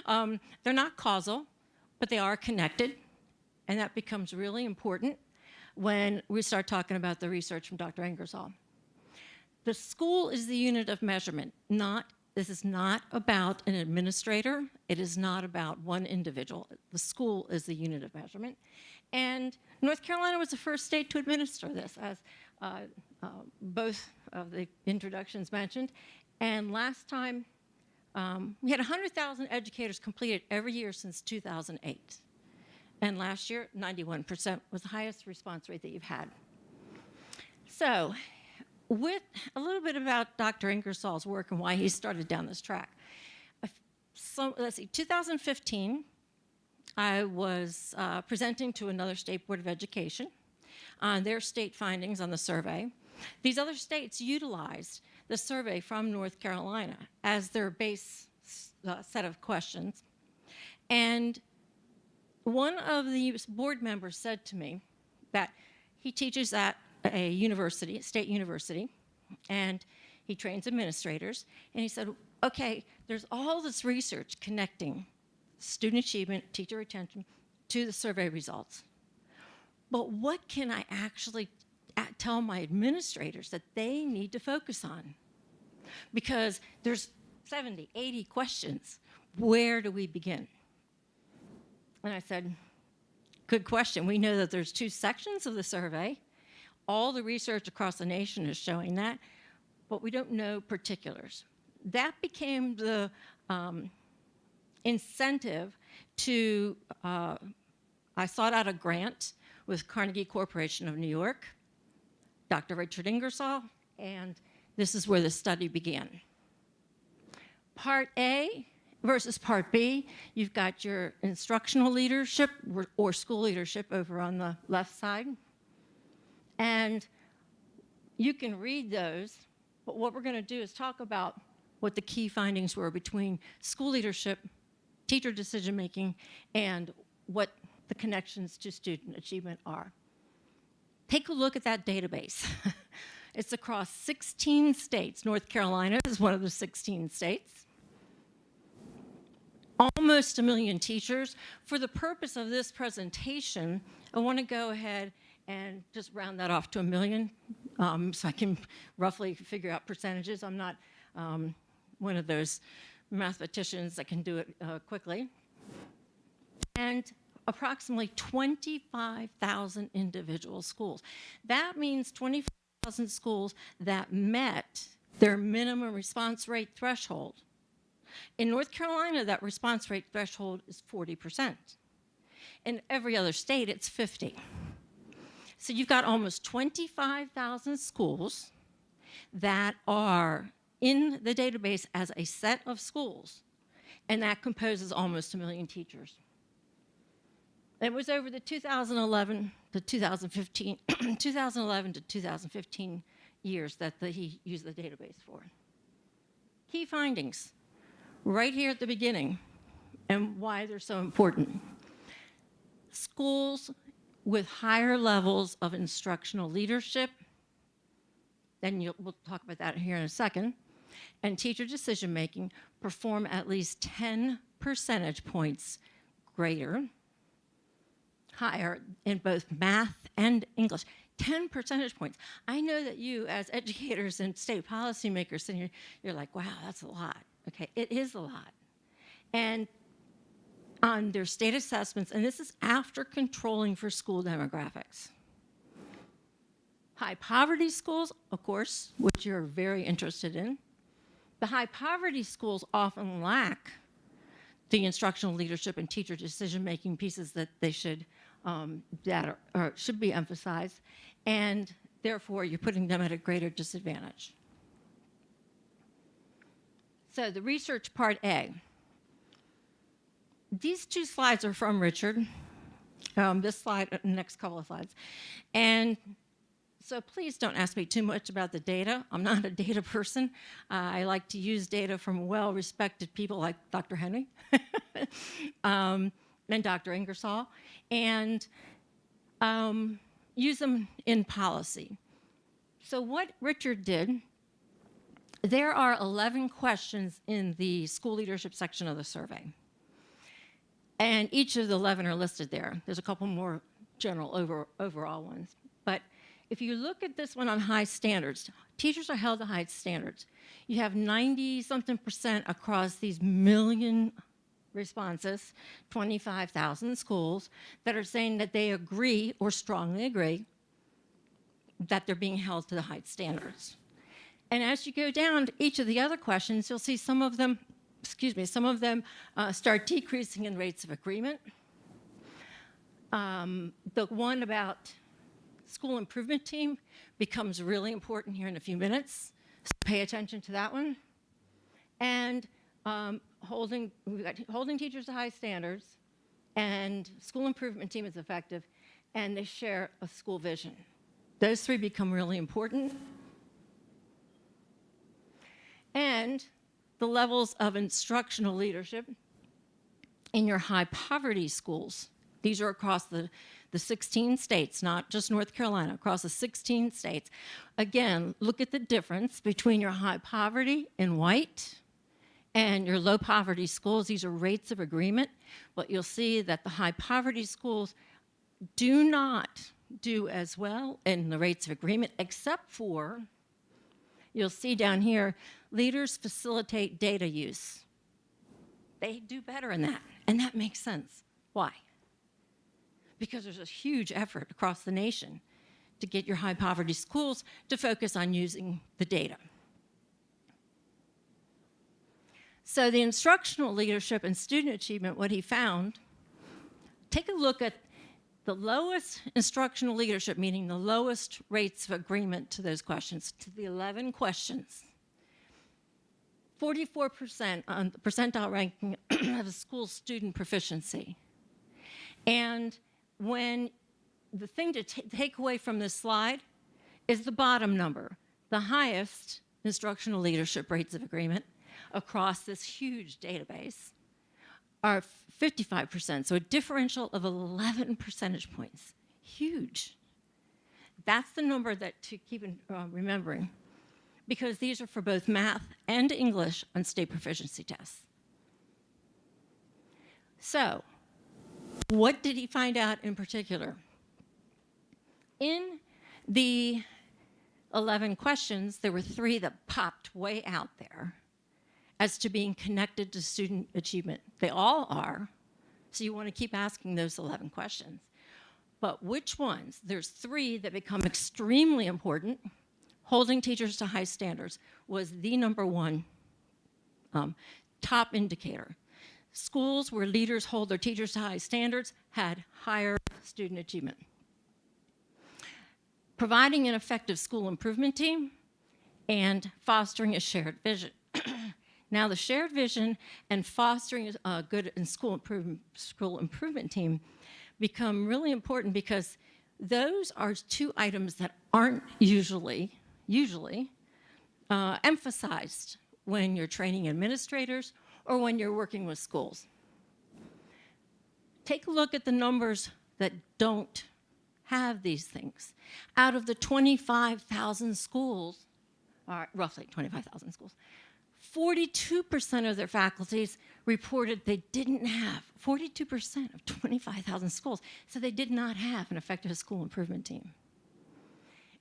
They're not causal, but they are connected, and that becomes really important when we start talking about the research from Dr. Ingersoll. The school is the unit of measurement. This is not about an administrator. It is not about one individual. The school is the unit of measurement. And North Carolina was the first state to administer this, as both of the introductions mentioned. And last time, we had 100,000 educators completed every year since 2008. And last year, 91% was the highest response rate that you've had. So, with a little bit about Dr. Ingersoll's work and why he started down this track. So, let's see, 2015, I was presenting to another state board of education on their state findings on the survey. These other states utilized the survey from North Carolina as their base set of questions. And one of the board members said to me that he teaches at a university, state university, and he trains administrators. And he said, okay, there's all this research connecting student achievement, teacher retention, to the survey results. But what can I actually tell my administrators that they need to focus on? Because there's 70, 80 questions. Where do we begin? And I said, good question. We know that there's 2 sections of the survey. All the research across the nation is showing that, but we don't know particulars. That became the incentive to, I sought out a grant with Carnegie Corporation of New York, Dr. Richard Ingersoll, and this is where the study began. Part A versus Part B, you've got your instructional leadership or school leadership over on the left side. And you can read those, but what we're going to do is talk about what the key findings were between school leadership, teacher decision-making, and what the connections to student achievement are. Take a look at that database. It's across 16 states. North Carolina is one of the 16 states. Almost 1 million teachers. For the purpose of this presentation, I want to go ahead and just round that off to 1 million, so I can roughly figure out percentages. I'm not one of those mathematicians that can do it quickly. And approximately 25,000 individual schools. That means 25,000 schools that met their minimum response rate threshold. In North Carolina, that response rate threshold is 40%. In every other state, it's 50. So you've got almost 25,000 schools that are in the database as a set of schools, and that composes almost 1 million teachers. It was over the 2011 to 2015, 2011 to 2015 years that he used the database for. Key findings, right here at the beginning, and why they're so important. Schools with higher levels of instructional leadership, we'll talk about that here in a second, and teacher decision-making perform at least 10 percentage points higher in both math and English. 10 percentage points. I know that you, as educators and state policymakers, and you're like, wow, that's a lot. Okay, it is a lot. And on their state assessments, and this is after controlling for school demographics. High poverty schools, of course, which you're very interested in. The high poverty schools often lack the instructional leadership and teacher decision-making pieces that they should be emphasized, and therefore you're putting them at a greater disadvantage. So the research part A. These two slides are from Richard. This slide, the next couple of slides. And so please don't ask me too much about the data. I'm not a data person. I like to use data from well-respected people like Dr. Henry and Dr. Ingersoll, and use them in policy. So what Richard did, there are 11 questions in the school leadership section of the survey. And each of the 11 are listed there. There's a couple more general overall ones. But if you look at this one on high standards, teachers are held to high standards. You have 90-something% across these million responses, 25,000 schools, that are saying that they agree or strongly agree that they're being held to the high standards. And as you go down to each of the other questions, you'll see some of them start decreasing in rates of agreement. The one about school improvement team becomes really important here in a few minutes, so pay attention to that one. And holding teachers to high standards, and school improvement team is effective, and they share a school vision. Those three become really important. And the levels of instructional leadership in your high poverty schools. These are across the 16 states, not just North Carolina, across the 16 states. Again, look at the difference between your high poverty in white and your low poverty schools. These are rates of agreement, but you'll see that the high poverty schools do not do as well in the rates of agreement, except for, you'll see down here, leaders facilitate data use. They do better in that, and that makes sense. Why? Because there's a huge effort across the nation to get your high poverty schools to focus on using the data. So the instructional leadership and student achievement, what he found, take a look at the lowest instructional leadership, meaning the lowest rates of agreement to those questions, to the 11 questions. 44% on the percentile ranking of a school student proficiency. And when the thing to take away from this slide is the bottom number, the highest instructional leadership rates of agreement across this huge database are 55%, so a differential of 11 percentage points. Huge. That's the number that to keep remembering, because these are for both math and English on state proficiency tests. So, what did he find out in particular? In the 11 questions, there were 3 that popped way out there as to being connected to student achievement. They all are, so you want to keep asking those 11 questions. But which ones? There's 3 that become extremely important. Holding teachers to high standards was the #1 top indicator. Schools where leaders hold their teachers to high standards had higher student achievement. Providing an effective school improvement team and fostering a shared vision. Now, the shared vision and fostering a good school improvement team become really important because those are 2 items that aren't usually emphasized when you're training administrators or when you're working with schools. Take a look at the numbers that don't have these things. Out of the 25,000 schools, or roughly 25,000 schools, 42% of their faculties reported they didn't have, 42% of 25,000 schools, so they did not have an effective school improvement team.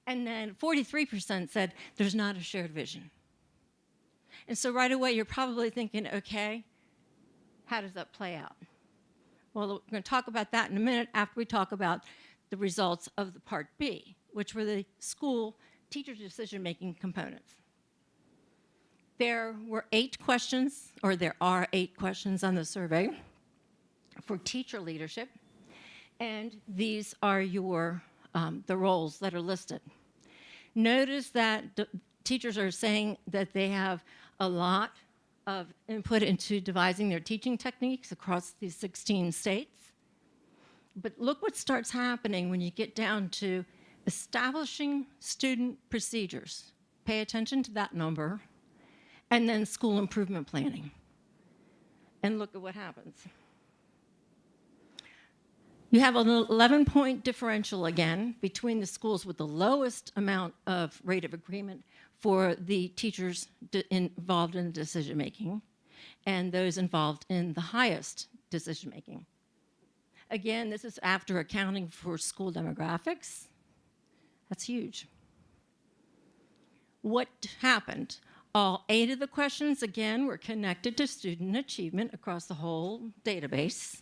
And then 43% said there's not a shared vision. And so right away, you're probably thinking, okay, how does that play out? Well, we're going to talk about that in a minute after we talk about the results of the Part B, which were the school teacher decision-making components. There were 8 questions, or there are 8 questions on the survey for teacher leadership, and these are your the roles that are listed. Notice that the teachers are saying that they have a lot of input into devising their teaching techniques across these 16 states. But look what starts happening when you get down to establishing student procedures. Pay attention to that number. And then school improvement planning. And look at what happens. You have an 11-point differential again between the schools with the lowest amount of rate of agreement for the teachers involved in decision making and those involved in the highest decision making. Again, this is after accounting for school demographics. That's huge. What happened? All 8 of the questions, again, were connected to student achievement across the whole database.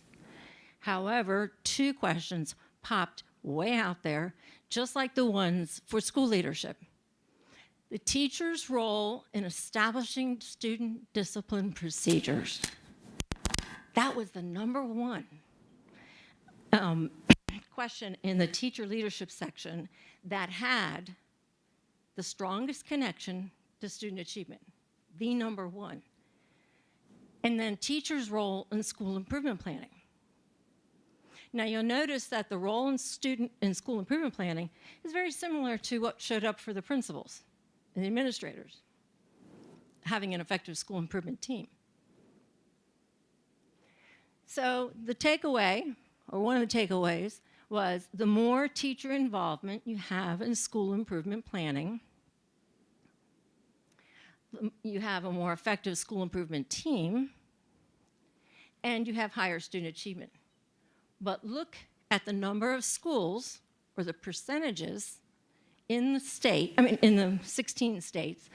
However, 2 questions popped way out there, just like the ones for school leadership. The teacher's role in establishing student discipline procedures. That was the #1 question in the teacher leadership section that had the strongest connection to student achievement, the #1. And then teachers' role in school improvement planning. Now you'll notice that the role in school improvement planning is very similar to what showed up for the principals and the administrators, having an effective school improvement team. So the takeaway, or one of the takeaways, was the more teacher involvement you have in school improvement planning, you have a more effective school improvement team, and you have higher student achievement. But look at the number of schools, or the percentages, in the state, in the 16 states.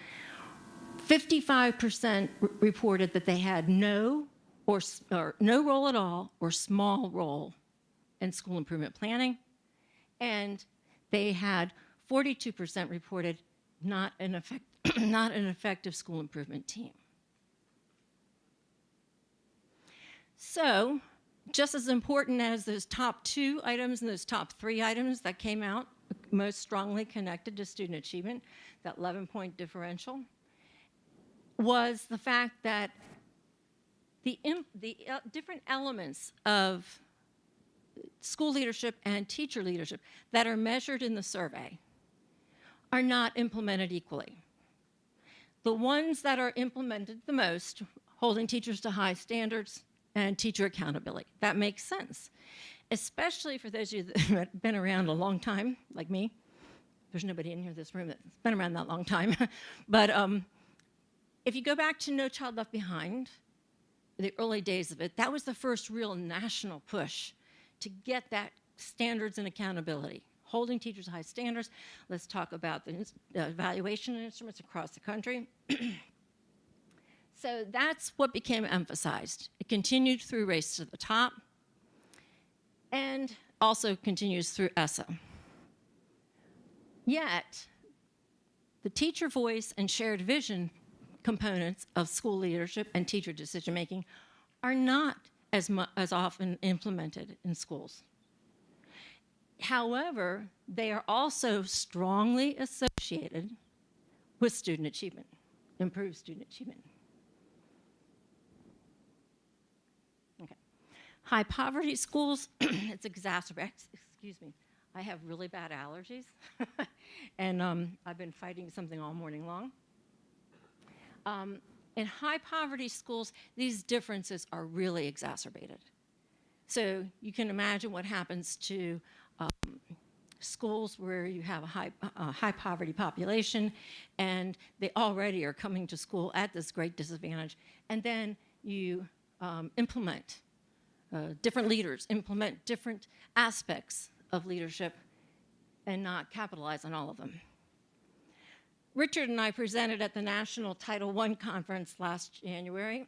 55% reported that they had no role at all or small role in school improvement planning, and they had 42% reported not an effective school improvement team. So, just as important as those top 2 items and those top 3 items that came out most strongly connected to student achievement, that 11-point differential, was the fact that the different elements of school leadership and teacher leadership that are measured in the survey are not implemented equally. The ones that are implemented the most, holding teachers to high standards and teacher accountability. That makes sense, especially for those of you that have been around a long time, like me. There's nobody in here in this room that's been around that long time. But if you go back to No Child Left Behind, the early days of it, that was the first real national push to get that standards and accountability. Holding teachers to high standards. Let's talk about the evaluation instruments across the country. So that's what became emphasized. It continued through Race to the Top and also continues through ESSA. Yet, the teacher voice and shared vision components of school leadership and teacher decision-making are not as often implemented in schools. However, they are also strongly associated with student achievement, improved student achievement. Okay. High poverty schools, it's exacerbated, excuse me, I have really bad allergies, and I've been fighting something all morning long. In high poverty schools, these differences are really exacerbated. So you can imagine what happens to schools where you have a high poverty population and they already are coming to school at this great disadvantage, and then you implement different leaders, implement different aspects of leadership and not capitalize on all of them. Richard and I presented at the National Title I Conference last January,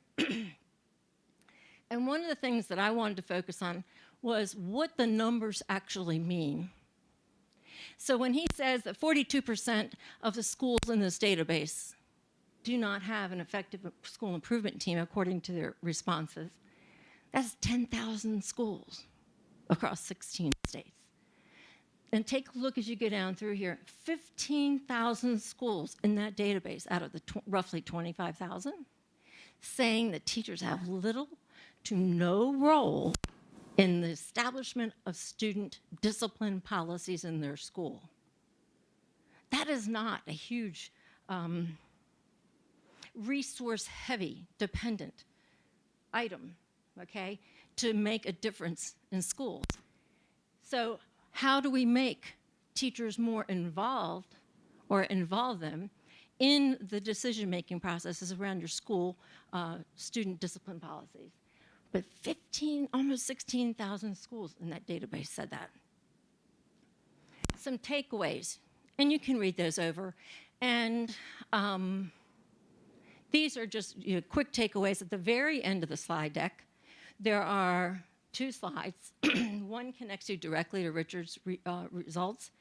and one of the things that I wanted to focus on was what the numbers actually mean. So when he says that 42% of the schools in this database do not have an effective school improvement team according to their responses, that's 10,000 schools across 16 states. And take a look as you go down through here, 15,000 schools in that database out of the roughly 25,000 saying that teachers have little to no role in the establishment of student discipline policies in their school. That is not a huge resource-heavy, dependent item, okay, to make a difference in schools. So how do we make teachers more involved or involve them in the decision-making processes around your school student discipline policies? But almost 16,000 schools in that database said that. Some takeaways, and you can read those over. And these are just quick takeaways at the very end of the slide deck. There are 2 slides. One connects you directly to Richard's results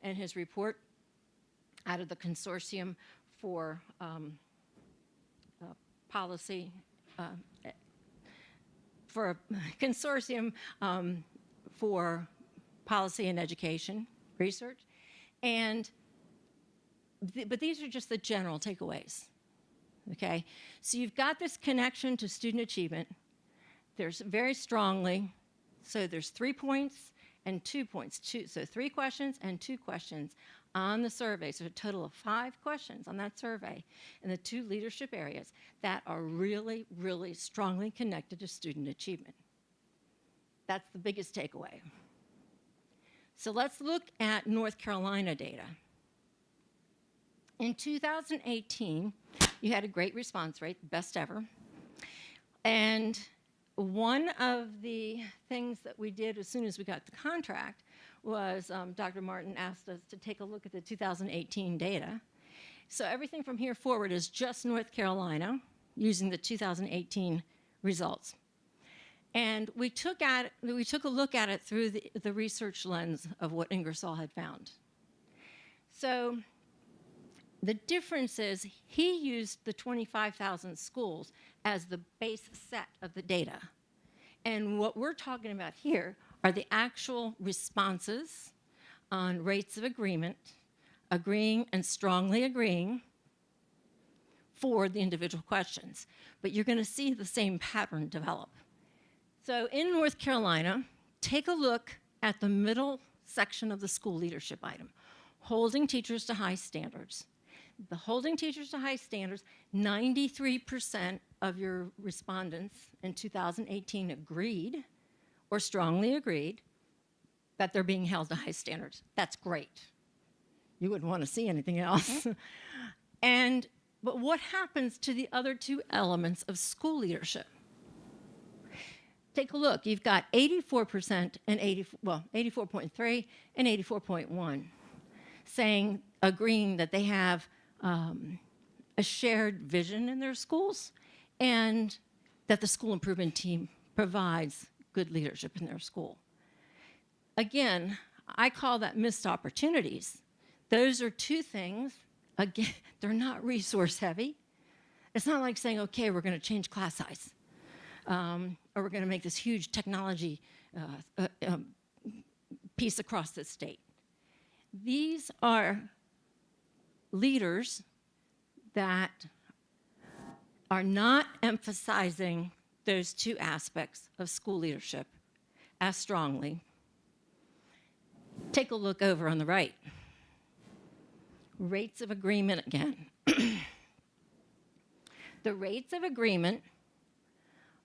and his report out of the Consortium for Policy, for Consortium for Policy and Education Research. And but these are just the general takeaways, okay? So you've got this connection to student achievement. There's very strongly, so there's 3 points and 2 points. So 3 questions and 2 questions on the survey. So a total of 5 questions on that survey in the 2 leadership areas that are really, really strongly connected to student achievement. That's the biggest takeaway. So let's look at North Carolina data. In 2018, you had a great response rate, best ever. And one of the things that we did as soon as we got the contract was Dr. Martin asked us to take a look at the 2018 data. So everything from here forward is just North Carolina using the 2018 results. And we took a look at it through the research lens of what Ingersoll had found. So the difference is he used the 25,000 schools as the base set of the data. And what we're talking about here are the actual responses on rates of agreement, agreeing and strongly agreeing for the individual questions. But you're going to see the same pattern develop. So in North Carolina, take a look at the middle section of the school leadership item, holding teachers to high standards. The holding teachers to high standards, 93% of your respondents in 2018 agreed or strongly agreed that they're being held to high standards. That's great. You wouldn't want to see anything else. But what happens to the other two elements of school leadership? Take a look. You've got 84% and 84.3 and 84.1 saying, agreeing that they have a shared vision in their schools and that the school improvement team provides good leadership in their school. Again, I call that missed opportunities. Those are two things, again, they're not resource heavy. It's not like saying, okay, we're going to change class size, or we're going to make this huge technology piece across the state. These are leaders that are not emphasizing those two aspects of school leadership as strongly. Take a look over on the right. Rates of agreement again. The rates of agreement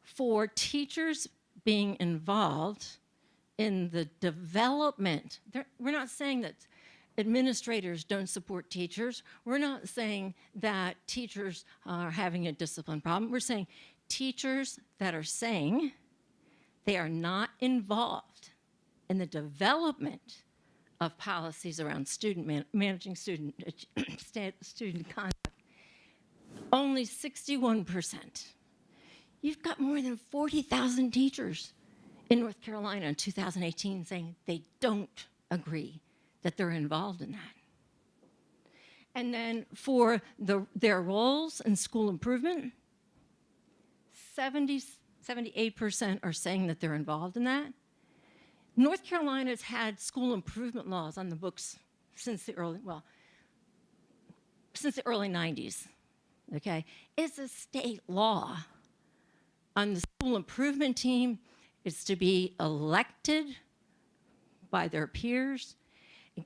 for teachers being involved in the development. We're not saying that administrators don't support teachers. We're not saying that teachers are having a discipline problem. We're saying teachers that are saying they are not involved in the development of policies around managing student conduct. Only 61%. You've got more than 40,000 teachers in North Carolina in 2018 saying they don't agree that they're involved in that. And then for their roles in school improvement, 78% are saying that they're involved in that. North Carolina's had school improvement laws on the books since the early 90s, okay? It's a state law. On the school improvement team, it's to be elected by their peers.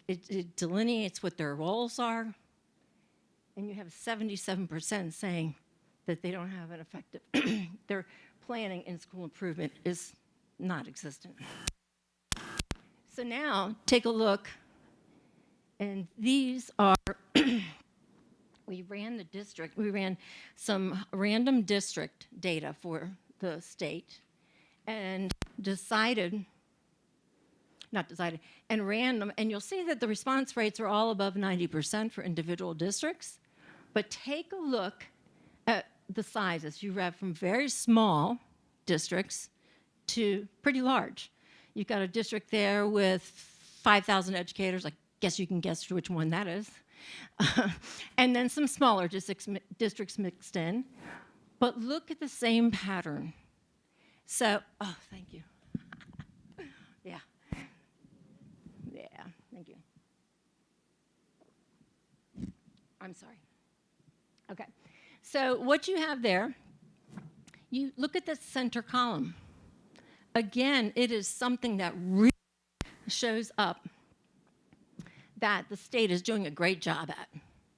It delineates what their roles are. And you have 77% saying that they don't have an effective, their planning in school improvement is not existent. So now take a look, and these are, we ran some random district data for the state and and you'll see that the response rates are all above 90% for individual districts. But take a look at the sizes. You have from very small districts to pretty large. You've got a district there with 5,000 educators. I guess you can guess which one that is. And then some smaller districts mixed in. But look at the same pattern. So, oh, thank you. Yeah. Yeah, thank you. I'm sorry. Okay. So what you have there, you look at the center column. Again, it is something that really shows up that the state is doing a great job at,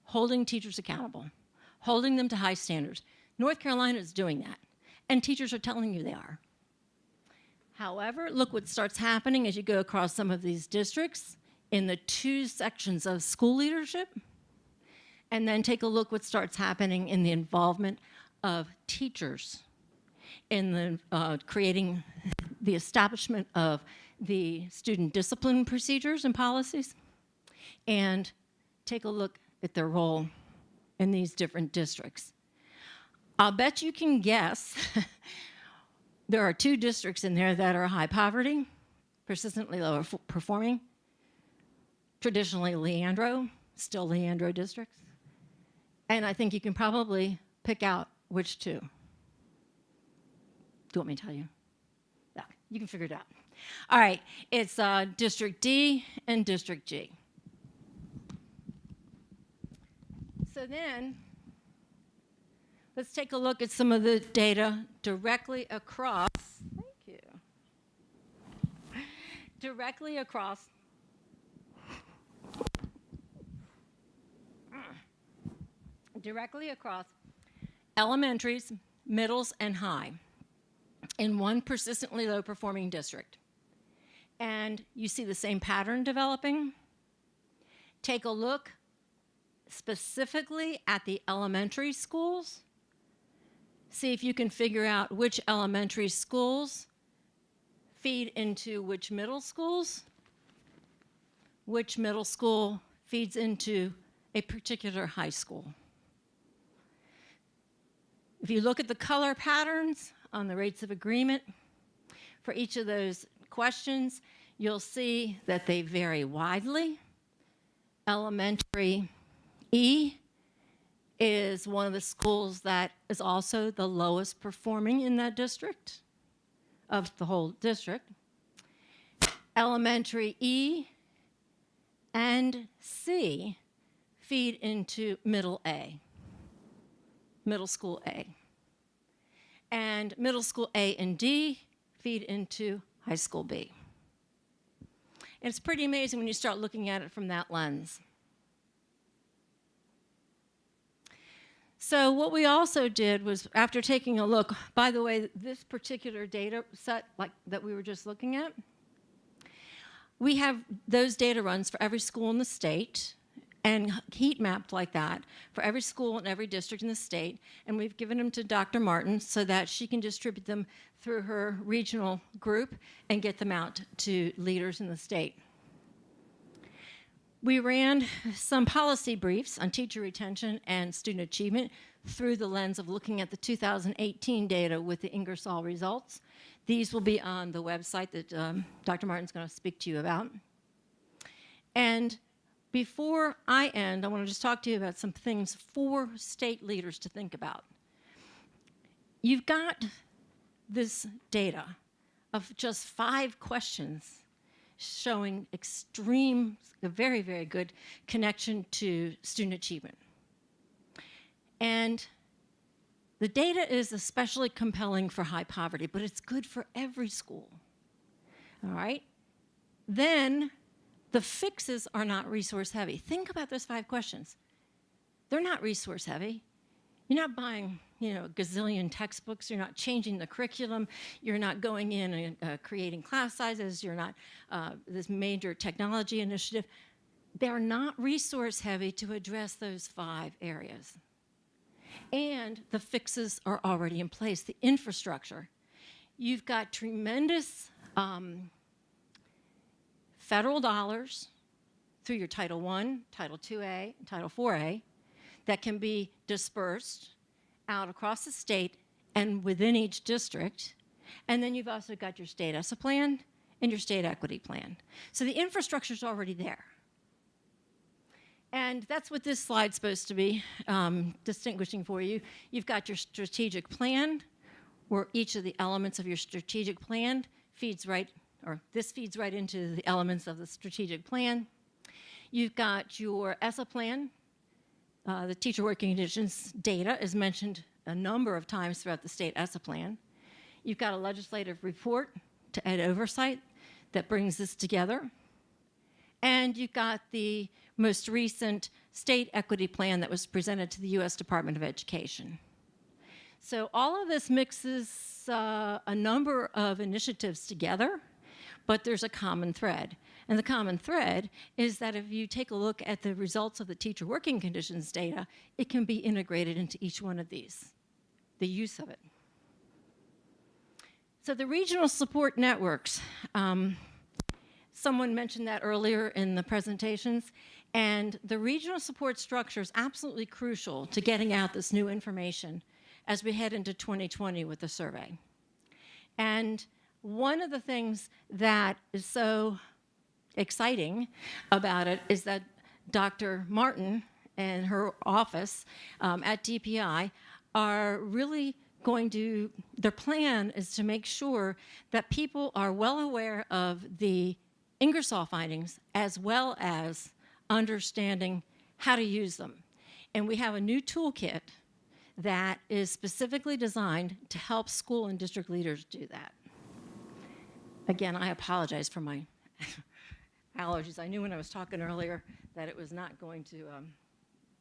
holding teachers accountable, holding them to high standards. North Carolina is doing that, and teachers are telling you they are. However, look what starts happening as you go across some of these districts in the two sections of school leadership, and then take a look what starts happening in the involvement of teachers in the creating the establishment of the student discipline procedures and policies, and take a look at their role in these different districts. I'll bet you can guess there are two districts in there that are high poverty, persistently lower performing, traditionally Leandro still Leandro districts. And I think you can probably pick out which two. Do you want me to tell you? Yeah, you can figure it out. All right, it's District D and District G. So then, let's take a look at some of the data directly across, thank you, directly across elementaries, middles, and high in one persistently low performing district. And you see the same pattern developing. Take a look specifically at the elementary schools. See if you can figure out which elementary schools feed into which middle schools, which middle school feeds into a particular high school. If you look at the color patterns on the rates of agreement for each of those questions, you'll see that they vary widely. Elementary E is one of the schools that is also the lowest performing in that district, of the whole district. Elementary E and C feed into middle A, middle school A. And middle school A and D feed into high school B. And it's pretty amazing when you start looking at it from that lens. So what we also did was, after taking a look, by the way, this particular data set that we were just looking at, we have those data runs for every school in the state and heat mapped like that for every school and every district in the state. And we've given them to Dr. Martin so that she can distribute them through her regional group and get them out to leaders in the state. We ran some policy briefs on teacher retention and student achievement through the lens of looking at the 2018 data with the Ingersoll results. These will be on the website that Dr. Martin's going to speak to you about. And before I end, I want to just talk to you about some things for state leaders to think about. You've got this data of just 5 questions showing a very, very good connection to student achievement. And the data is especially compelling for high poverty, but it's good for every school. All right? Then the fixes are not resource heavy. Think about those 5 questions. They're not resource heavy. You're not buying, a gazillion textbooks. You're not changing the curriculum. You're not going in and creating class sizes. You're not this major technology initiative. They're not resource heavy to address those 5 areas. And the fixes are already in place, the infrastructure. You've got tremendous federal dollars through your Title I, Title IIA, and Title IVA that can be dispersed out across the state and within each district. And then you've also got your state ESSA plan and your state equity plan. So the infrastructure's already there. And that's what this slide's supposed to be distinguishing for you. You've got your strategic plan, where each of the elements of your strategic plan feeds right into the elements of the strategic plan. You've got your ESSA plan. The teacher working conditions data is mentioned a number of times throughout the state ESSA plan. You've got a legislative report to ed oversight that brings this together. And you've got the most recent state equity plan that was presented to the U.S. Department of Education. So all of this mixes a number of initiatives together, but there's a common thread. And the common thread is that if you take a look at the results of the teacher working conditions data, it can be integrated into each one of these, the use of it. So the regional support networks, someone mentioned that earlier in the presentations, and the regional support structure is absolutely crucial to getting out this new information as we head into 2020 with the survey. And one of the things that is so exciting about it is that Dr. Martin and her office at DPI are really going to, their plan is to make sure that people are well aware of the Ingersoll findings as well as understanding how to use them. And we have a new toolkit that is specifically designed to help school and district leaders do that. Again, I apologize for my allergies. I knew when I was talking earlier that it was not going to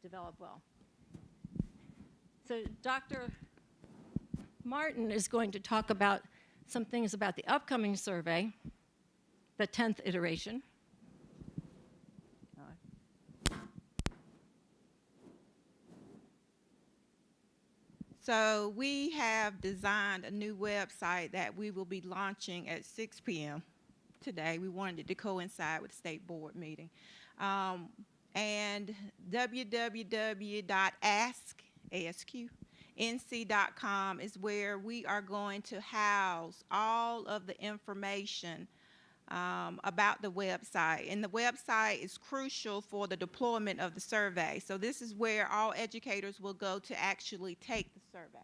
develop well. So Dr. Martin is going to talk about some things about the upcoming survey, the 10th iteration. So we have designed a new website that we will be launching at 6 p.m. today. We wanted it to coincide with the state board meeting. And www.asknc.com is where we are going to house all of the information about the website. And the website is crucial for the deployment of the survey. So this is where all educators will go to actually take the survey.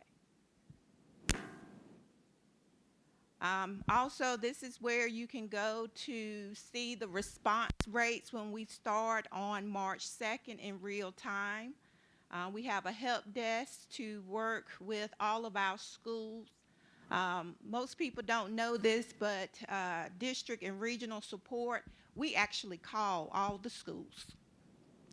Also, this is where you can go to see the response rates when we start on March 2nd in real time. We have a help desk to work with all of our schools. Most people don't know this, but district and regional support, we actually call all the schools.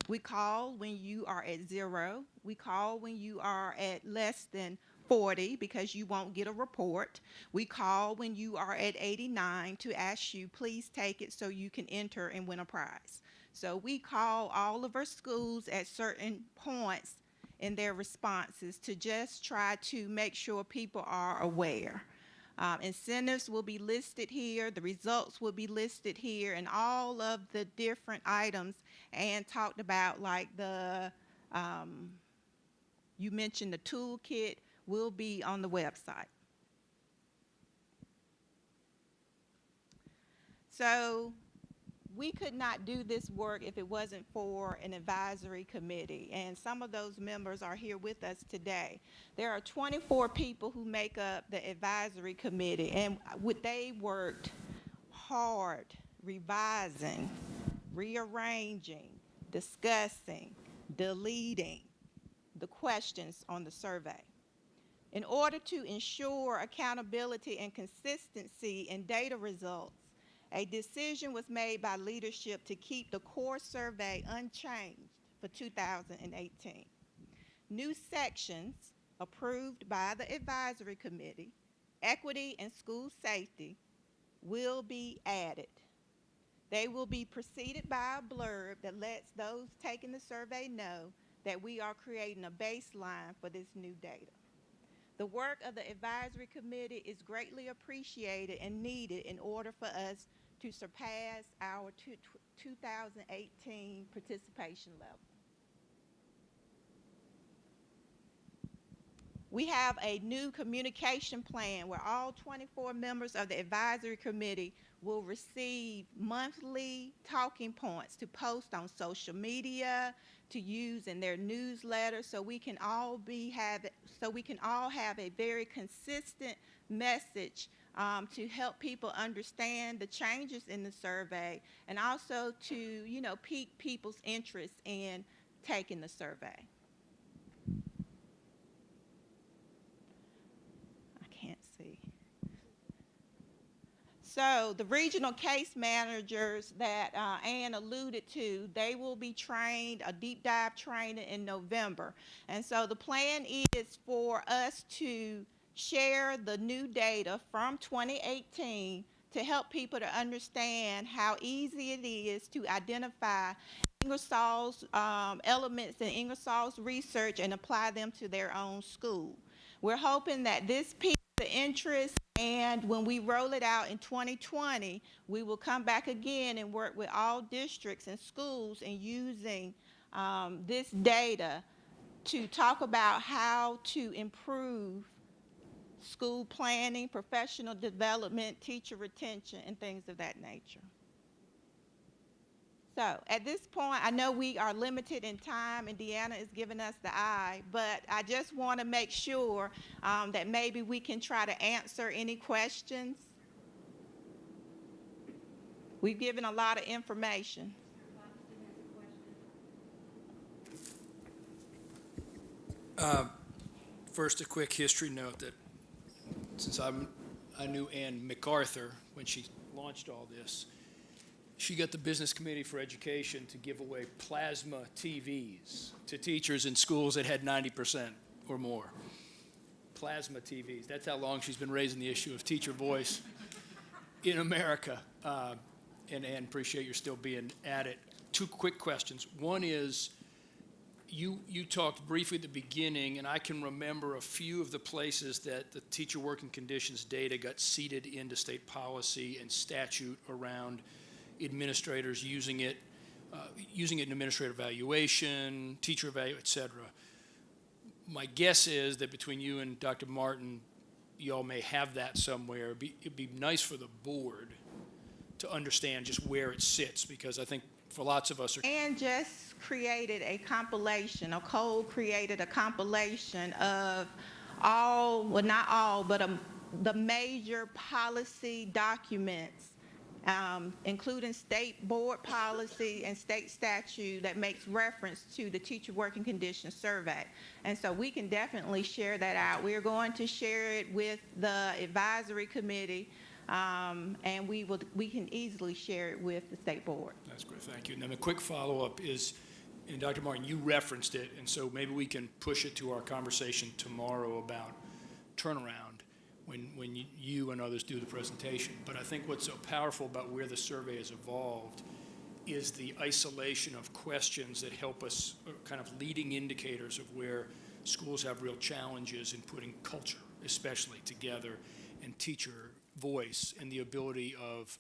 We call when you are at 0. We call when you are at less than 40 because you won't get a report. We call when you are at 89 to ask you, please take it so you can enter and win a prize. So we call all of our schools at certain points in their responses to just try to make sure people are aware. Incentives will be listed here, the results will be listed here, and all of the different items and talked about, like the, you mentioned the toolkit, will be on the website. So we could not do this work if it wasn't for an advisory committee, and some of those members are here with us today. There are 24 people who make up the advisory committee, and they worked hard revising, rearranging, discussing, deleting the questions on the survey. In order to ensure accountability and consistency in data results, a decision was made by leadership to keep the core survey unchanged for 2018. New sections approved by the advisory committee, equity and school safety, will be added. They will be preceded by a blurb that lets those taking the survey know that we are creating a baseline for this new data. The work of the advisory committee is greatly appreciated and needed in order for us to surpass our 2018 participation level. We have a new communication plan where all 24 members of the advisory committee will receive monthly talking points to post on social media, to use in their newsletter, so we can all have a very consistent message to help people understand the changes in the survey, and also to, pique people's interest in taking the survey. I can't see. So the regional case managers that Ann alluded to, they will be trained, a deep dive training in November. And so the plan is for us to share the new data from 2018 to help people to understand how easy it is to identify Ingersoll's elements in Ingersoll's research and apply them to their own school. We're hoping that this piques the interest, and when we roll it out in 2020, we will come back again and work with all districts and schools in using this data to talk about how to improve school planning, professional development, teacher retention, and things of that nature. So at this point, I know we are limited in time, and Deanna is giving us the eye, but I just want to make sure that maybe we can try to answer any questions. We've given a lot of information. First, a quick history note that since I knew Ann MacArthur when she launched all this, she got the Business Committee for Education to give away plasma TVs to teachers in schools that had 90% or more. Plasma TVs. That's how long she's been raising the issue of teacher voice in America. And Ann, appreciate your still being at it. Two quick questions. One is, you talked briefly at the beginning, and I can remember a few of the places that the teacher working conditions data got seeded into state policy and statute around administrators using it in administrative evaluation, teacher evaluation, et cetera. My guess is that between you and Dr. Martin, y'all may have that somewhere. It'd be nice for the board to understand just where it sits, because I think for lots of us. And just created a compilation, Cole created a compilation of all, well, not all, but the major policy documents, including state board policy and state statute that makes reference to the teacher working conditions survey. And so we can definitely share that out. We're going to share it with the advisory committee, and we can easily share it with the state board. That's great, thank you. And then a quick follow-up is, and Dr. Martin, you referenced it, and so maybe we can push it to our conversation tomorrow about turnaround when you and others do the presentation. But I think what's so powerful about where the survey has evolved is the isolation of questions that help us, kind of leading indicators of where schools have real challenges in putting culture, especially, together, and teacher voice, and the ability of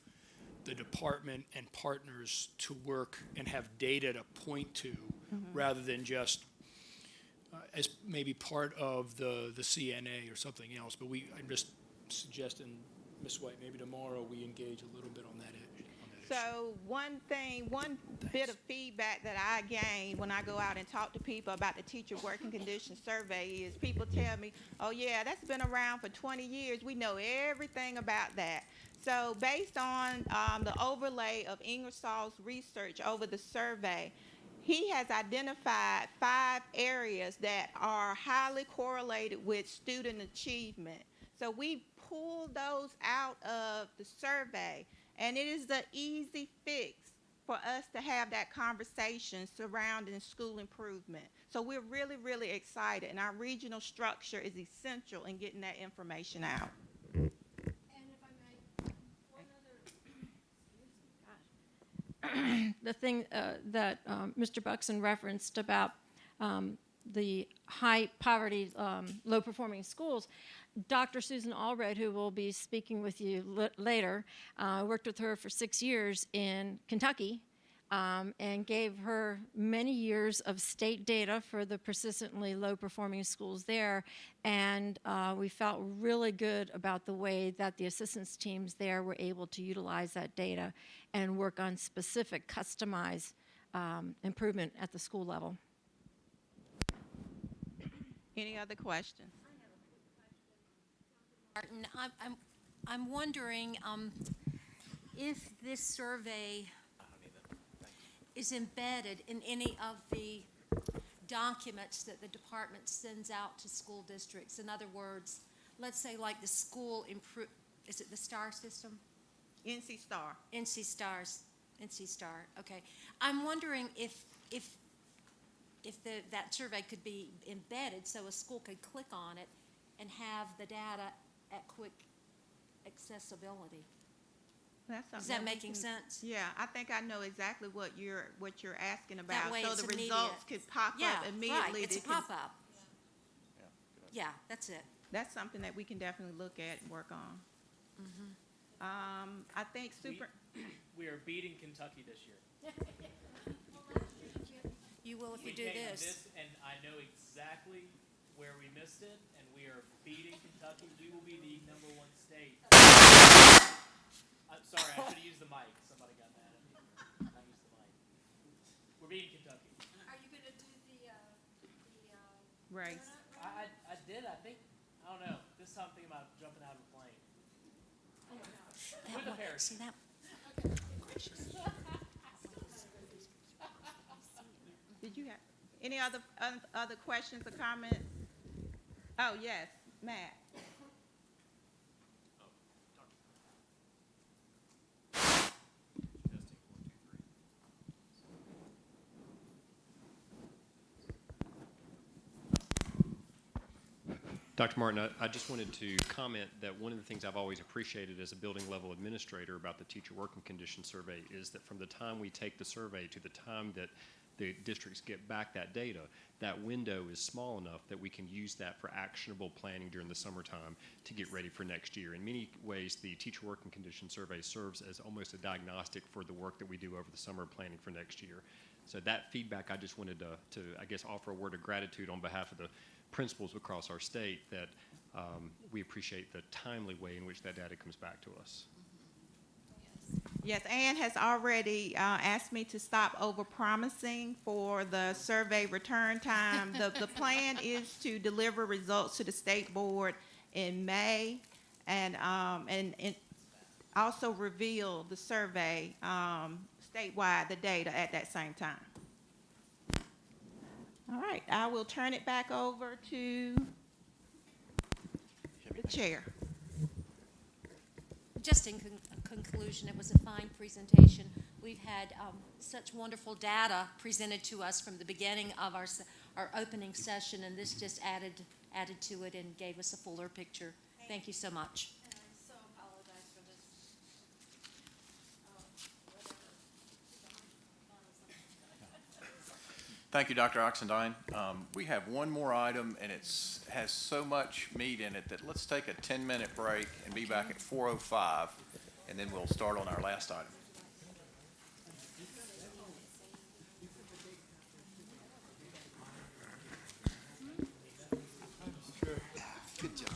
the department and partners to work and have data to point to, rather than just as maybe part of the CNA or something else. But I'm just suggesting, Ms. White, maybe tomorrow we engage a little bit on that issue. So one bit of feedback that I gain when I go out and talk to people about the teacher working conditions survey is people tell me, oh yeah, that's been around for 20 years. We know everything about that. So based on the overlay of Ingersoll's research over the survey, he has identified 5 areas that are highly correlated with student achievement. So we pulled those out of the survey, and it is the easy fix for us to have that conversation surrounding school improvement. So we're really, really excited, and our regional structure is essential in getting that information out. The thing that Mr. Buxton referenced about the high poverty, low performing schools, Dr. Susan Allred, who will be speaking with you later, worked with her for 6 years in Kentucky, and gave her many years of state data for the persistently low performing schools there. And we felt really good about the way that the assistance teams there were able to utilize that data and work on specific customized improvement at the school level. Any other questions? Martin, I'm wondering if this survey is embedded in any of the documents that the department sends out to school districts. In other words, let's say like the school is it the STAR system? NC STAR. NC STAR, okay. I'm wondering if that survey could be embedded so a school could click on it and have the data at quick accessibility. That's Is something that we making can- sense? Yeah, I think I know exactly what you're asking about. way So it's the immediate. results could pop Yeah, up immediately. right, it's a They could- pop-up. Yeah, that's it. That's something that we can definitely look at and work on. I think We are beating Kentucky this year. You will if you do We came to this. and I know exactly where we missed it, and we are beating Kentucky. We will be the #1 state. I'm sorry, I should have used the mic. Somebody got mad at me. I used the mic. We're beating Kentucky. Are you gonna do the Race. I did, I think, I don't know, this time I'm thinking about jumping out of a plane. With a parachute. See that? Did you have any other questions or comments? Oh, yes, Matt. Dr. Martin, I just wanted to comment that one of the things I've always appreciated as a building level administrator about the teacher working condition survey is that from the time we take the survey to the time that the districts get back that data, that window is small enough that we can use that for actionable planning during the summertime to get ready for next year. In many ways, the teacher working condition survey serves as almost a diagnostic for the work that we do over the summer planning for next year. So that feedback, I just wanted to I guess, offer a word of gratitude on behalf of the principals across our state that we appreciate the timely way in which that data comes back to us. Yes, Ann has already asked me to stop over-promising for the survey return time. The plan is to deliver results to the state board in May and also reveal the survey statewide, the data at that same time. All right, I will turn it back over to the chair. Just in conclusion, it was a fine presentation. We've had such wonderful data presented to us from the beginning of our opening session, and this just added to it and gave us a fuller picture. Thank you so much. And I so apologize for this. Thank you, Dr. Oxendine. We have one more item, and has so much meat in it that let's take a 10-minute break and be back at 4:05, and then we'll start on our last item. Good job.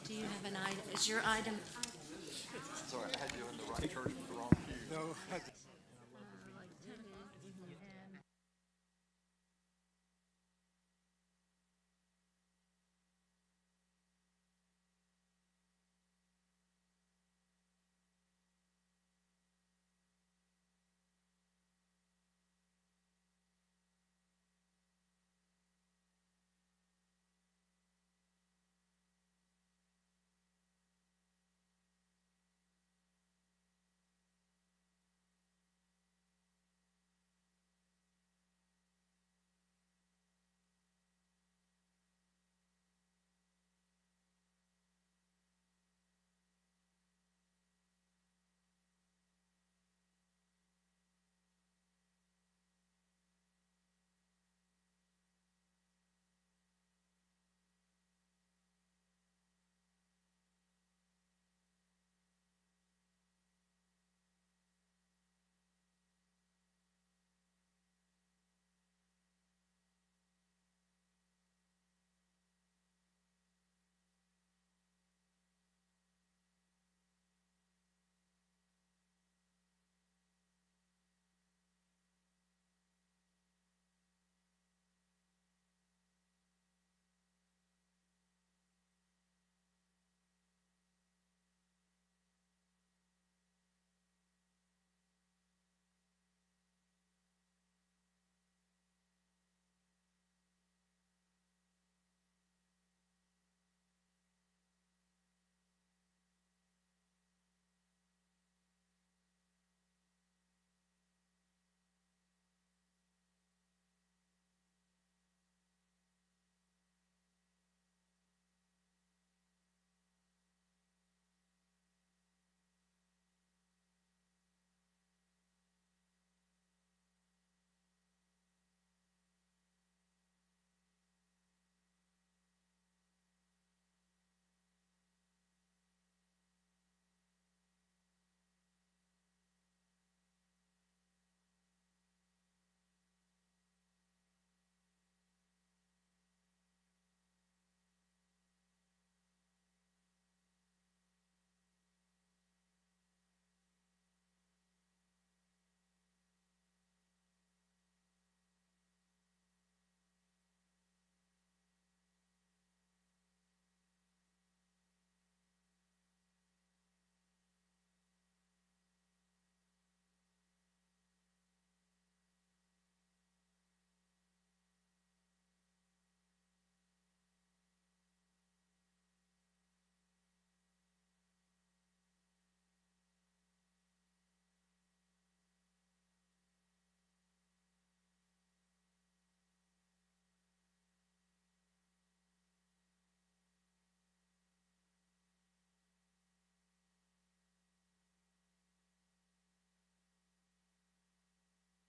Do you have an item? Is your item? Sorry, I had you in the right church with the wrong pew. No,